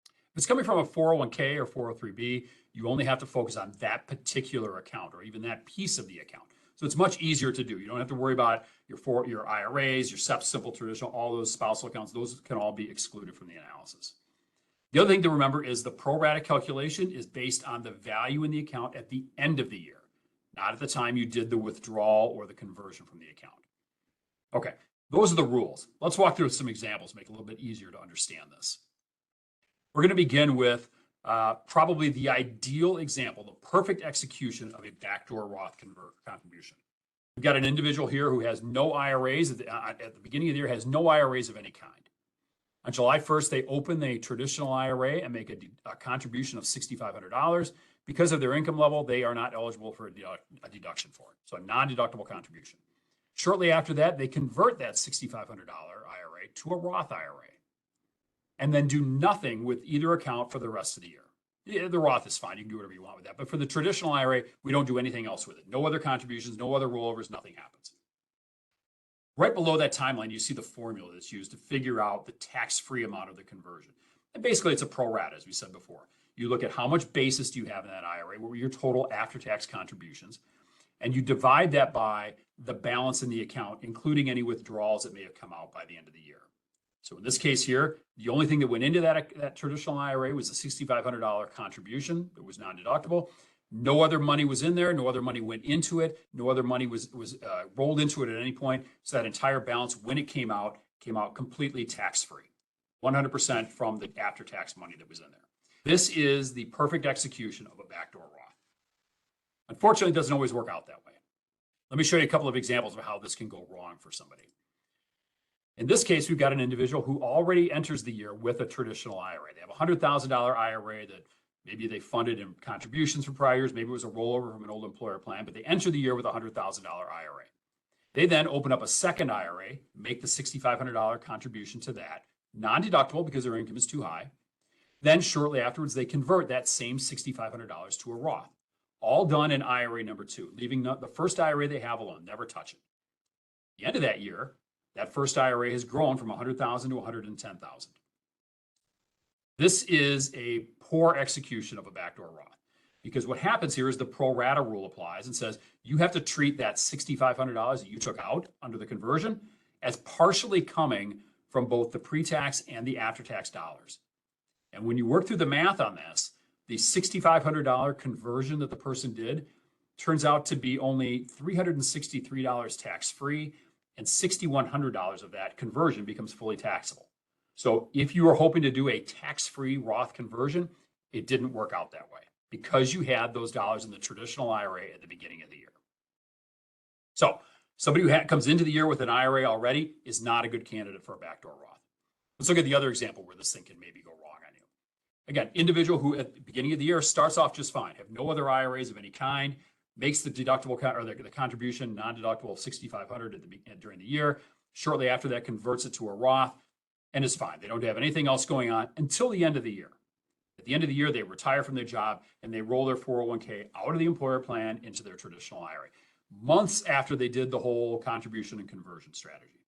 If it's coming from a 401k or 403b, you only have to focus on that particular account or even that piece of the account. So it's much easier to do. You don't have to worry about your IRAs, your SEP, simple, traditional, all those spousal accounts. Those can all be excluded from the analysis. The other thing to remember is the pro rata calculation is based on the value in the account at the end of the year, not at the time you did the withdrawal or the conversion from the account. Okay, those are the rules. Let's walk through some examples, make it a little bit easier to understand this. We're going to begin with probably the ideal example, the perfect execution of a backdoor Roth contribution. We've got an individual here who has no IRAs at the beginning of the year, has no IRAs of any kind. On July 1st, they open a traditional IRA and make a contribution of $6,500. Because of their income level, they are not eligible for a deduction for it. So a non-deductible contribution. Shortly after that, they convert that $6,500 IRA to a Roth IRA and then do nothing with either account for the rest of the year. Yeah, the Roth is fine. You can do whatever you want with that. But for the traditional IRA, we don't do anything else with it. No other contributions, no other rollovers, nothing happens. Right below that timeline, you see the formula that's used to figure out the tax-free amount of the conversion. And basically, it's a pro rata, as we said before. You look at how much basis do you have in that IRA, what were your total after-tax contributions, and you divide that by the balance in the account, including any withdrawals that may have come out by the end of the year. So in this case here, the only thing that went into that traditional IRA was a $6,500 contribution that was non-deductible. No other money was in there. No other money went into it. No other money was rolled into it at any point. So that entire balance, when it came out completely tax-free, 100% from the after-tax money that was in there. This is the perfect execution of a backdoor Roth. Unfortunately, it doesn't always work out that way. Let me show you a couple of examples of how this can go wrong for somebody. In this case, we've got an individual who already enters the year with a traditional IRA. They have a $100,000 IRA that maybe they funded in contributions from prior years. Maybe it was a rollover from an old employer plan, but they enter the year with a $100,000 IRA. They then open up a second IRA, make the $6,500 contribution to that, non-deductible because their income is too high. Then shortly afterwards, they convert that same $6,500 to a Roth, all done in IRA number 2, leaving the first IRA they have alone, never touch it. At the end of that year, that first IRA has grown from $100,000 to $110,000. This is a poor execution of a backdoor Roth. Because what happens here is the pro rata rule applies and says you have to treat that $6,500 that you took out under the conversion as partially coming from both the pre-tax and the after-tax dollars. And when you work through the math on this, the $6,500 conversion that the person did turns out to be only $363 tax-free, and $6,100 of that conversion becomes fully taxable. So if you were hoping to do a tax-free Roth conversion, it didn't work out that way because you had those dollars in the traditional IRA at the beginning of the year. So somebody who comes into the year with an IRA already is not a good candidate for a backdoor Roth. Let's look at the other example where this thing can maybe go wrong on you. Again, individual who at the beginning of the year starts off just fine, have no other IRAs of any kind, makes the deductible or the contribution non-deductible of $6,500 during the year. Shortly after that, converts it to a Roth and is fine. They don't have anything else going on until the end of the year. At the end of the year, they retire from their job and they roll their 401k out of the employer plan into their traditional IRA. Months after they did the whole contribution and conversion strategy.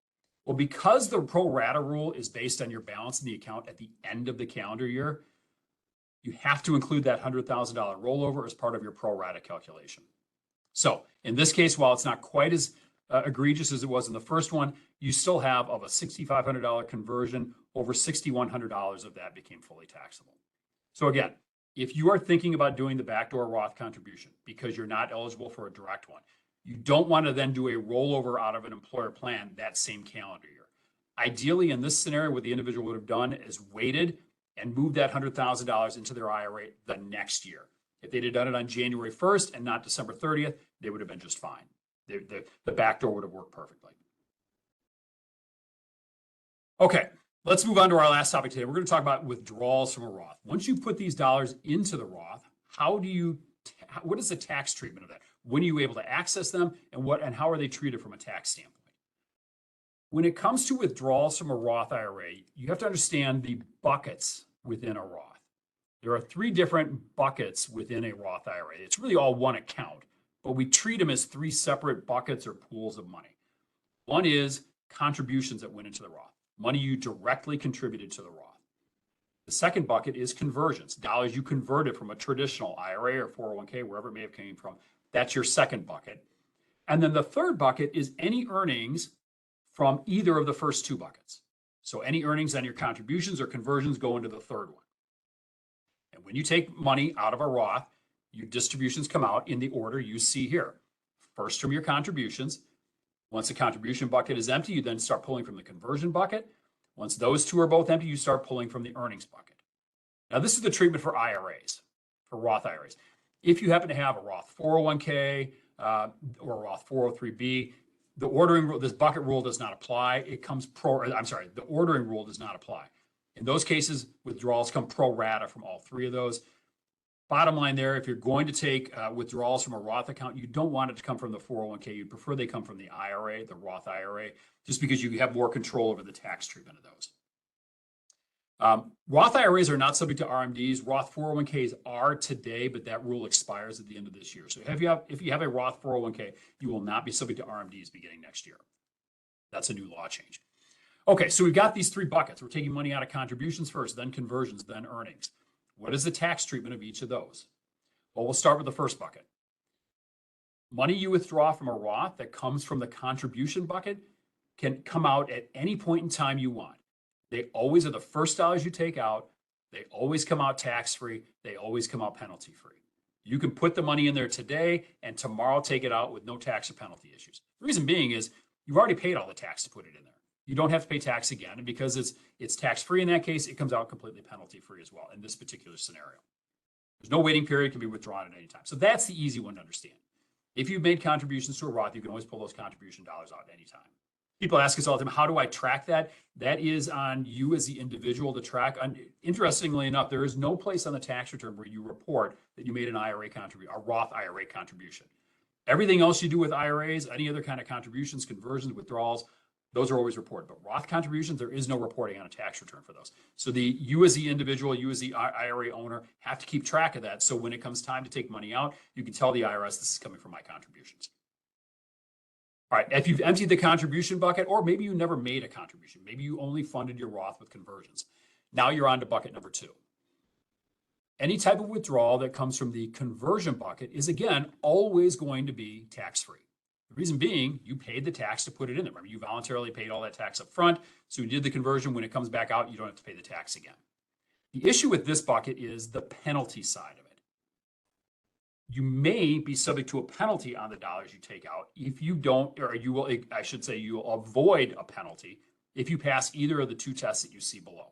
Well, because the pro rata rule is based on your balance in the account at the end of the calendar year, you have to include that $100,000 rollover as part of your pro rata calculation. So in this case, while it's not quite as egregious as it was in the first one, you still have of a $6,500 conversion, over $6,100 of that became fully taxable. So again, if you are thinking about doing the backdoor Roth contribution because you're not eligible for a direct one, you don't want to then do a rollover out of an employer plan that same calendar year. Ideally, in this scenario, what the individual would have done is waited and moved that $100,000 into their IRA the next year. If they'd have done it on January 1st and not December 30th, they would have been just fine. The backdoor would have worked perfectly. Okay, let's move on to our last topic today. We're going to talk about withdrawals from a Roth. Once you put these dollars into the Roth, what is the tax treatment of that? When are you able to access them, and how are they treated from a tax standpoint? When it comes to withdrawals from a Roth IRA, you have to understand the buckets within a Roth. There are 3 different buckets within a Roth IRA. It's really all one account, but we treat them as 3 separate buckets or pools of money. One is contributions that went into the Roth, money you directly contributed to the Roth. The second bucket is conversions, dollars you converted from a traditional IRA or 401k, wherever it may have came from. That's your second bucket. And then the third bucket is any earnings from either of the first 2 buckets. So any earnings on your contributions or conversions go into the third one. And when you take money out of a Roth, your distributions come out in the order you see here. First from your contributions. Once the contribution bucket is empty, you then start pulling from the conversion bucket. Once those 2 are both empty, you start pulling from the earnings bucket. Now, this is the treatment for IRAs, for Roth IRAs. If you happen to have a Roth 401k or a Roth 403b, the ordering rule, this bucket rule does not apply. The ordering rule does not apply. In those cases, withdrawals come pro rata from all 3 of those. Bottom line there, if you're going to take withdrawals from a Roth account, you don't want it to come from the 401k. You'd prefer they come from the IRA, the Roth IRA, just because you have more control over the tax treatment of those. Roth IRAs are not subject to RMDs. Roth 401ks are today, but that rule expires at the end of this year. So if you have a Roth 401k, you will not be subject to RMDs beginning next year. That's a new law change. Okay, so we've got these 3 buckets. We're taking money out of contributions first, then conversions, then earnings. What is the tax treatment of each of those? Well, we'll start with the first bucket. Money you withdraw from a Roth that comes from the contribution bucket can come out at any point in time you want. They always are the first dollars you take out. They always come out tax-free. They always come out penalty-free. You can put the money in there today and tomorrow take it out with no tax or penalty issues. The reason being is you've already paid all the tax to put it in there. You don't have to pay tax again. And because it's tax-free in that case, it comes out completely penalty-free as well in this particular scenario. There's no waiting period, can be withdrawn at any time. So that's the easy one to understand. If you've made contributions to a Roth, you can always pull those contribution dollars out at any time. People ask us all the time, how do I track that? That is on you as the individual to track. Interestingly enough, there is no place on the tax return where you report that you made an IRA contribution, a Roth IRA contribution. Everything else you do with IRAs, any other kind of contributions, conversions, withdrawals, those are always reported. But Roth contributions, there is no reporting on a tax return for those. So you as the individual, you as the IRA owner have to keep track of that. So when it comes time to take money out, you can tell the IRS this is coming from my contributions. All right, if you've emptied the contribution bucket, or maybe you never made a contribution, maybe you only funded your Roth with conversions. Now you're on to bucket number 2. Any type of withdrawal that comes from the conversion bucket is, again, always going to be tax-free. The reason being, you paid the tax to put it in there. Remember, you voluntarily paid all that tax up front. So you did the conversion. When it comes back out, you don't have to pay the tax again. The issue with this bucket is the penalty side of it. You may be subject to a penalty on the dollars you take out if you don't, or you will, I should say, you will avoid a penalty if you pass either of the two tests that you see below.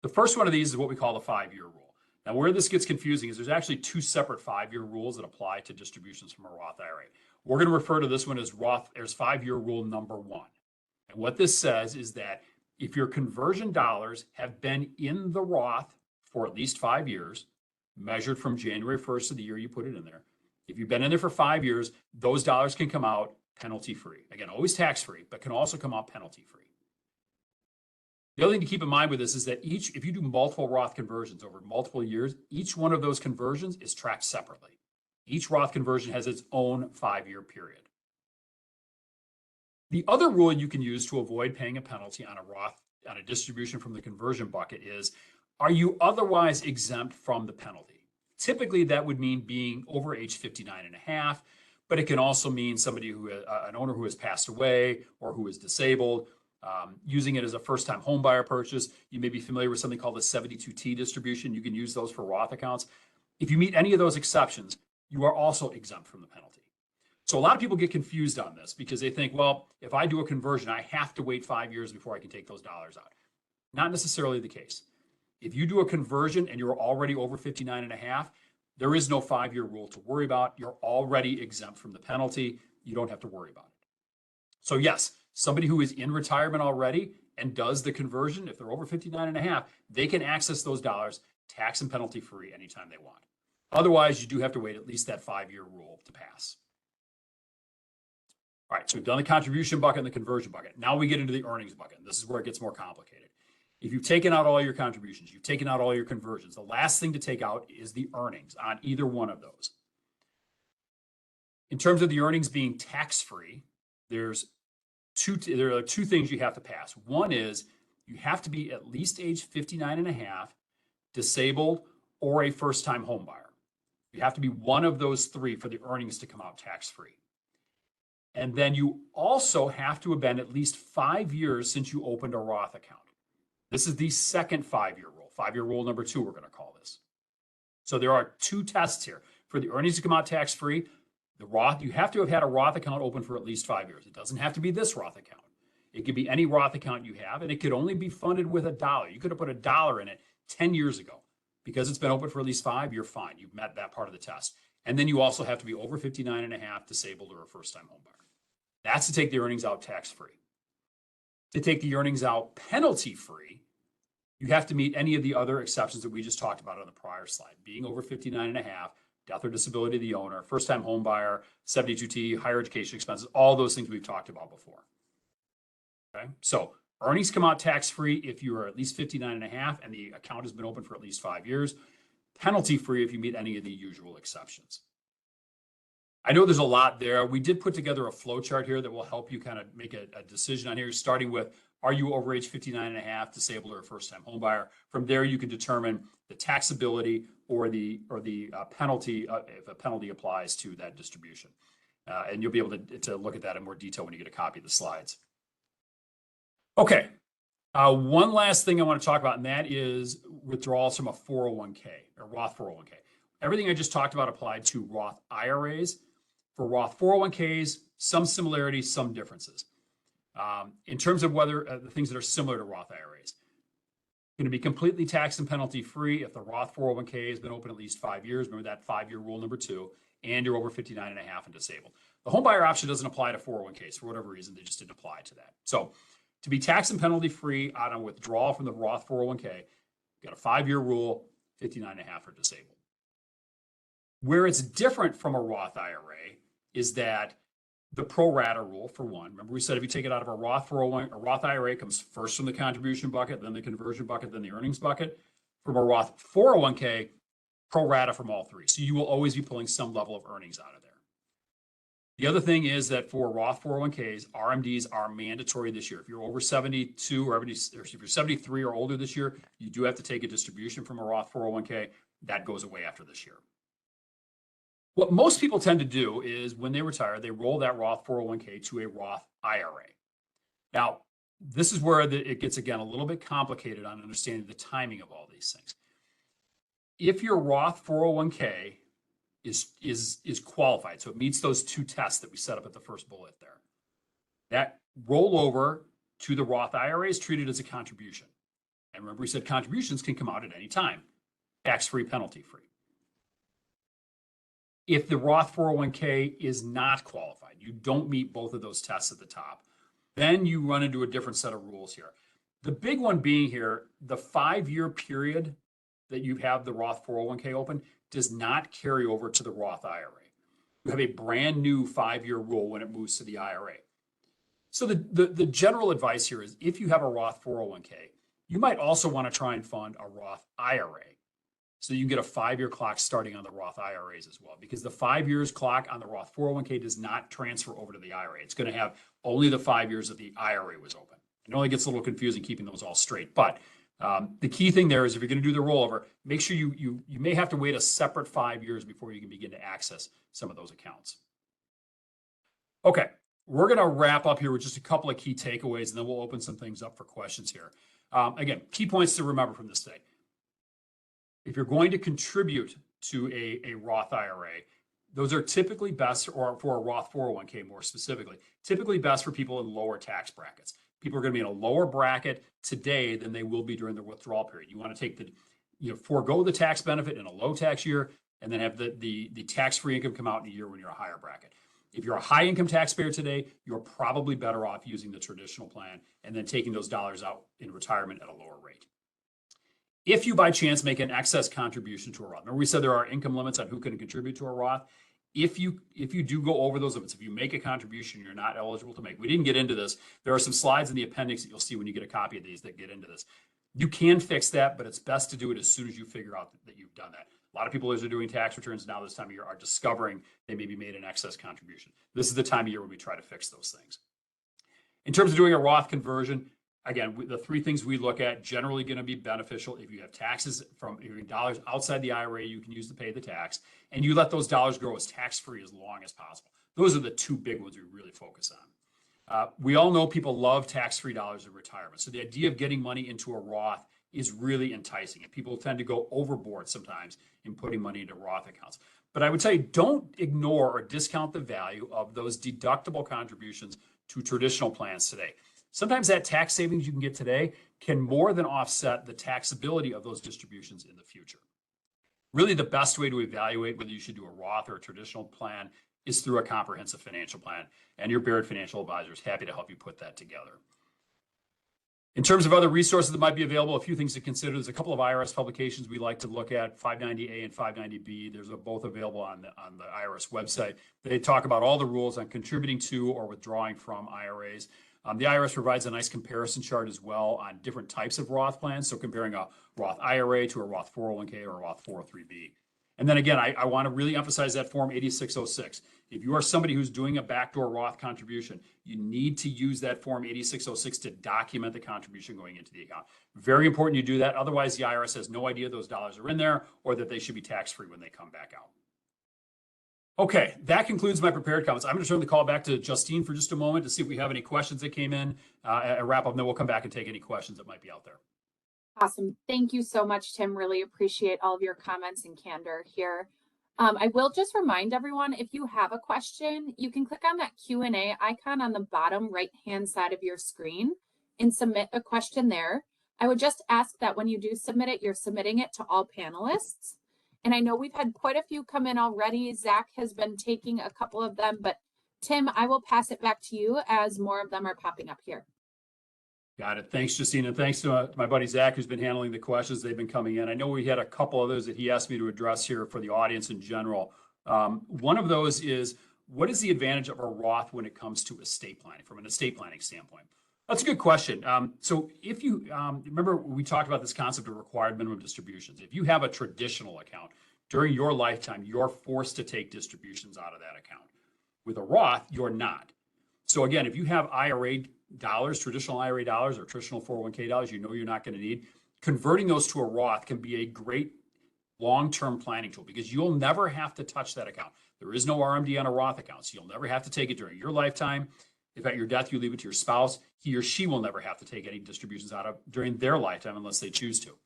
The first one of these is what we call the 5-year rule. Now, where this gets confusing is there's actually two separate 5-year rules that apply to distributions from a Roth IRA. We're going to refer to this one as there's 5-year rule number 1. And what this says is that if your conversion dollars have been in the Roth for at least 5 years, measured from January 1st of the year you put it in there, if you've been in there for 5 years, those dollars can come out penalty-free. Again, always tax-free, but can also come out penalty-free. The other thing to keep in mind with this is that if you do multiple Roth conversions over multiple years, each one of those conversions is tracked separately. Each Roth conversion has its own 5-year period. The other rule you can use to avoid paying a penalty on a distribution from the conversion bucket is, are you otherwise exempt from the penalty? Typically, that would mean being over age 59 and a half, but it can also mean somebody an owner who has passed away or who is disabled. Using it as a first-time home buyer purchase. You may be familiar with something called the 72T distribution. You can use those for Roth accounts. If you meet any of those exceptions, you are also exempt from the penalty. So a lot of people get confused on this because they think, well, if I do a conversion, I have to wait 5 years before I can take those dollars out. Not necessarily the case. If you do a conversion and you're already over 59 and a half, there is no 5-year rule to worry about. You're already exempt from the penalty. You don't have to worry about it. So yes, somebody who is in retirement already and does the conversion, if they're over 59 and a half, they can access those dollars tax and penalty free anytime they want. Otherwise, you do have to wait at least that 5-year rule to pass. All right, so we've done the contribution bucket and the conversion bucket. Now we get into the earnings bucket. This is where it gets more complicated. If you've taken out all your contributions, you've taken out all your conversions, the last thing to take out is the earnings on either one of those. In terms of the earnings being tax-free, there are two things you have to pass. One is you have to be at least age 59 and a half, disabled, or a first-time home buyer. You have to be one of those three for the earnings to come out tax-free. And then you also have to have been at least 5 years since you opened a Roth account. This is the second 5-year rule. 5-year rule number 2, we're going to call this. So there are two tests here. For the earnings to come out tax-free, the Roth, you have to have had a Roth account open for at least 5 years. It doesn't have to be this Roth account. It could be any Roth account you have, and it could only be funded with $1. You could have put $1 in it 10 years ago. Because it's been open for at least 5, you're fine. You've met that part of the test. And then you also have to be over 59 and a half, disabled, or a first-time home buyer. That's to take the earnings out tax-free. To take the earnings out penalty-free, you have to meet any of the other exceptions that we just talked about on the prior slide. Being over 59 and a half, death or disability of the owner, first-time home buyer, 72T, higher education expenses, all those things we've talked about before. Okay, so earnings come out tax-free if you are at least 59 and a half and the account has been open for at least 5 years. Penalty-free if you meet any of the usual exceptions. I know there's a lot there. We did put together a flow chart here that will help you kind of make a decision on here, starting with, are you over age 59 and a half, disabled, or a first-time home buyer? From there, you can determine the taxability or the penalty if a penalty applies to that distribution. And you'll be able to look at that in more detail when you get a copy of the slides. Okay, one last thing I want to talk about, and that is withdrawals from a 401k or Roth 401k. Everything I just talked about applied to Roth IRAs. For Roth 401ks, some similarities, some differences. In terms of whether the things that are similar to Roth IRAs, going to be completely tax and penalty free if the Roth 401k has been open at least 5 years. Remember that 5-year rule number 2, and you're over 59 and a half and disabled. The home buyer option doesn't apply to 401ks for whatever reason. They just didn't apply to that. So to be tax and penalty free on a withdrawal from the Roth 401k, you got a 5-year rule, 59 and a half are disabled. Where it's different from a Roth IRA is that the pro rata rule, for one. Remember, we said if you take it out of a Roth 401, a Roth IRA comes first from the contribution bucket, then the conversion bucket, then the earnings bucket. From a Roth 401k, pro rata from all three. So you will always be pulling some level of earnings out of there. The other thing is that for Roth 401ks, RMDs are mandatory this year. If you're over 72 or if you're 73 or older this year, you do have to take a distribution from a Roth 401k. That goes away after this year. What most people tend to do is when they retire, they roll that Roth 401k to a Roth IRA. Now, this is where it gets, again, a little bit complicated on understanding the timing of all these things. If your Roth 401k is qualified, so it meets those two tests that we set up at the first bullet there, that rollover to the Roth IRA is treated as a contribution. And remember, we said contributions can come out at any time, tax-free, penalty-free. If the Roth 401k is not qualified, you don't meet both of those tests at the top, then you run into a different set of rules here. The big one being here, the 5-year period that you have the Roth 401k open does not carry over to the Roth IRA. You have a brand new 5-year rule when it moves to the IRA. So the general advice here is if you have a Roth 401k, you might also want to try and fund a Roth IRA. So you can get a 5-year clock starting on the Roth IRAs as well, because the 5 years clock on the Roth 401k does not transfer over to the IRA. It's going to have only the 5 years that the IRA was open. It only gets a little confusing keeping those all straight. But the key thing there is if you're going to do the rollover, make sure you may have to wait a separate 5 years before you can begin to access some of those accounts. Okay, we're going to wrap up here with just a couple of key takeaways, and then we'll open some things up for questions here. Again, key points to remember from this today. If you're going to contribute to a Roth IRA, those are typically best, or for a Roth 401k more specifically, typically best for people in lower tax brackets. People are going to be in a lower bracket today than they will be during the withdrawal period. You want to take forego the tax benefit in a low tax year and then have the tax-free income come out in a year when you're a higher bracket. If you're a high income taxpayer today, you're probably better off using the traditional plan and then taking those dollars out in retirement at a lower rate. If you by chance make an excess contribution to a Roth, remember we said there are income limits on who can contribute to a Roth. If you do go over those limits, if you make a contribution you're not eligible to make, we didn't get into this. There are some slides in the appendix that you'll see when you get a copy of these that get into this. You can fix that, but it's best to do it as soon as you figure out that you've done that. A lot of people, as they're doing tax returns now this time of year, are discovering they maybe made an excess contribution. This is the time of year when we try to fix those things. In terms of doing a Roth conversion, again, the three things we look at generally going to be beneficial. If you have taxes from dollars outside the IRA, you can use to pay the tax, and you let those dollars grow as tax-free as long as possible. Those are the two big ones we really focus on. We all know people love tax-free dollars in retirement. So the idea of getting money into a Roth is really enticing, and people tend to go overboard sometimes in putting money into Roth accounts. But I would tell you, don't ignore or discount the value of those deductible contributions to traditional plans today. Sometimes that tax savings you can get today can more than offset the taxability of those distributions in the future. Really, the best way to evaluate whether you should do a Roth or a traditional plan is through a comprehensive financial plan, and your Baird financial advisor is happy to help you put that together. In terms of other resources that might be available, a few things to consider. There's a couple of IRS publications we like to look at, 590A and 590B. They're both available on the IRS website. They talk about all the rules on contributing to or withdrawing from IRAs. The IRS provides a nice comparison chart as well on different types of Roth plans. So comparing a Roth IRA to a Roth 401k or a Roth 403b. And then again, I want to really emphasize that Form 8606. If you are somebody who's doing a backdoor Roth contribution, you need to use that Form 8606 to document the contribution going into the account. Very important you do that. Otherwise, the IRS has no idea those dollars are in there or that they should be tax-free when they come back out. Okay, that concludes my prepared comments. I'm going to turn the call back to Justine for just a moment to see if we have any questions that came in, a wrap up, and then we'll come back and take any questions that might be out there. Awesome. Thank you so much, Tim. Really appreciate all of your comments and candor here. I will just remind everyone, if you have a question, you can click on that Q&A icon on the bottom right-hand side of your screen and submit a question there. I would just ask that when you do submit it, you're submitting it to all panelists. And I know we've had quite a few come in already. Zach has been taking a couple of them, but Tim, I will pass it back to you as more of them are popping up here. Got it. Thanks, Justine. And thanks to my buddy Zach, who's been handling the questions. They've been coming in. I know we had a couple others that he asked me to address here for the audience in general. One of those is, what is the advantage of a Roth when it comes to estate planning, from an estate planning standpoint? That's a good question. So if you remember, we talked about this concept of required minimum distributions. If you have a traditional account, during your lifetime, you're forced to take distributions out of that account. With a Roth, you're not. So again, if you have IRA dollars, traditional IRA dollars or traditional 401k dollars, you know you're not going to need, converting those to a Roth can be a great long-term planning tool because you'll never have to touch that account. There is no RMD on a Roth account, so you'll never have to take it during your lifetime. If at your death you leave it to your spouse, he or she will never have to take any distributions out of during their lifetime unless they choose to.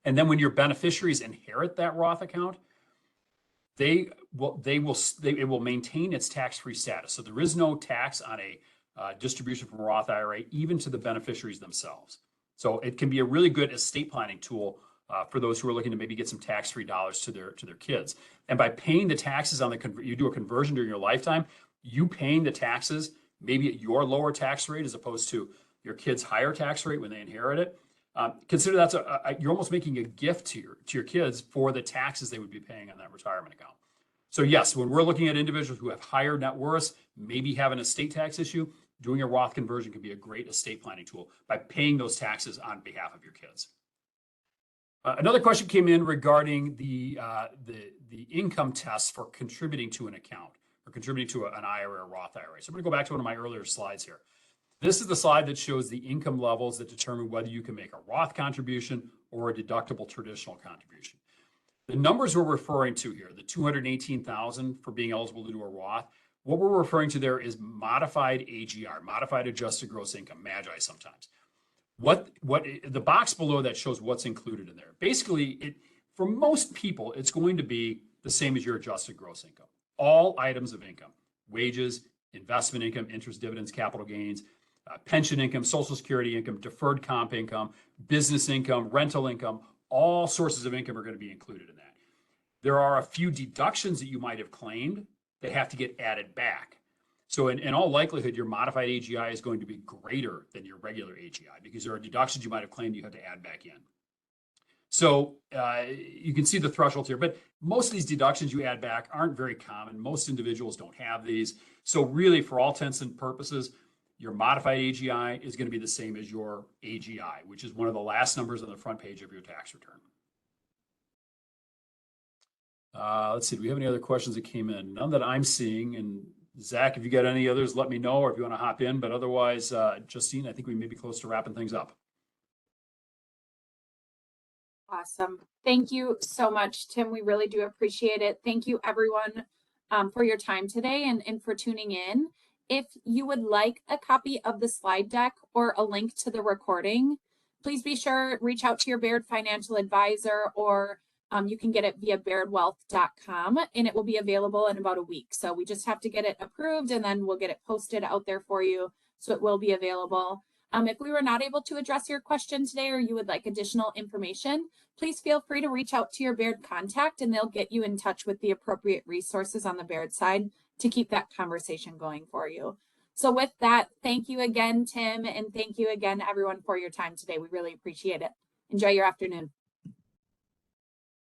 And then when your beneficiaries inherit that Roth account, it will maintain its tax-free status. So there is no tax on a distribution from a Roth IRA, even to the beneficiaries themselves. So it can be a really good estate planning tool for those who are looking to maybe get some tax-free dollars to their kids. And by paying the taxes on you do a conversion during your lifetime, you paying the taxes maybe at your lower tax rate as opposed to your kid's higher tax rate when they inherit it. Consider that's you're almost making a gift to your kids for the taxes they would be paying on that retirement account. So yes, when we're looking at individuals who have higher net worths, maybe have an estate tax issue, doing a Roth conversion can be a great estate planning tool by paying those taxes on behalf of your kids. Another question came in regarding the income test for contributing to an account or contributing to an IRA or Roth IRA. So I'm going to go back to one of my earlier slides here. This is the slide that shows the income levels that determine whether you can make a Roth contribution or a deductible traditional contribution. The numbers we're referring to here, the $218,000 for being eligible to do a Roth, what we're referring to there is modified AGR, modified adjusted gross income, MAGI sometimes. What the box below that shows what's included in there. Basically, for most people, it's going to be the same as your adjusted gross income. All items of income, wages, investment income, interest, dividends, capital gains, pension income, Social Security income, deferred comp income, business income, rental income, all sources of income are going to be included in that. There are a few deductions that you might have claimed that have to get added back. So in all likelihood, your modified AGI is going to be greater than your regular AGI because there are deductions you might have claimed you had to add back in. So you can see the threshold here, but most of these deductions you add back aren't very common. Most individuals don't have these. So really, for all intents and purposes, your modified AGI is going to be the same as your AGI, which is one of the last numbers on the front page of your tax return. Let's see, do we have any other questions that came in? None that I'm seeing. And Zach, if you got any others, let me know, or if you want to hop in. But otherwise, Justine, I think we may be close to wrapping things up. Awesome. Thank you so much, Tim. We really do appreciate it. Thank you, everyone, for your time today and for tuning in. If you would like a copy of the slide deck or a link to the recording, please be sure to reach out to your Baird financial advisor, or you can get it via bairdwealth.com, and it will be available in about a week. So we just have to get it approved, and then we'll get it posted out there for you. So it will be available. If we were not able to address your question today, or you would like additional information, please feel free to reach out to your Baird contact, and they'll get you in touch with the appropriate resources on the Baird side to keep that conversation going for you. So with that, thank you again, Tim, and thank you again, everyone, for your time today. We really appreciate it. Enjoy your afternoon.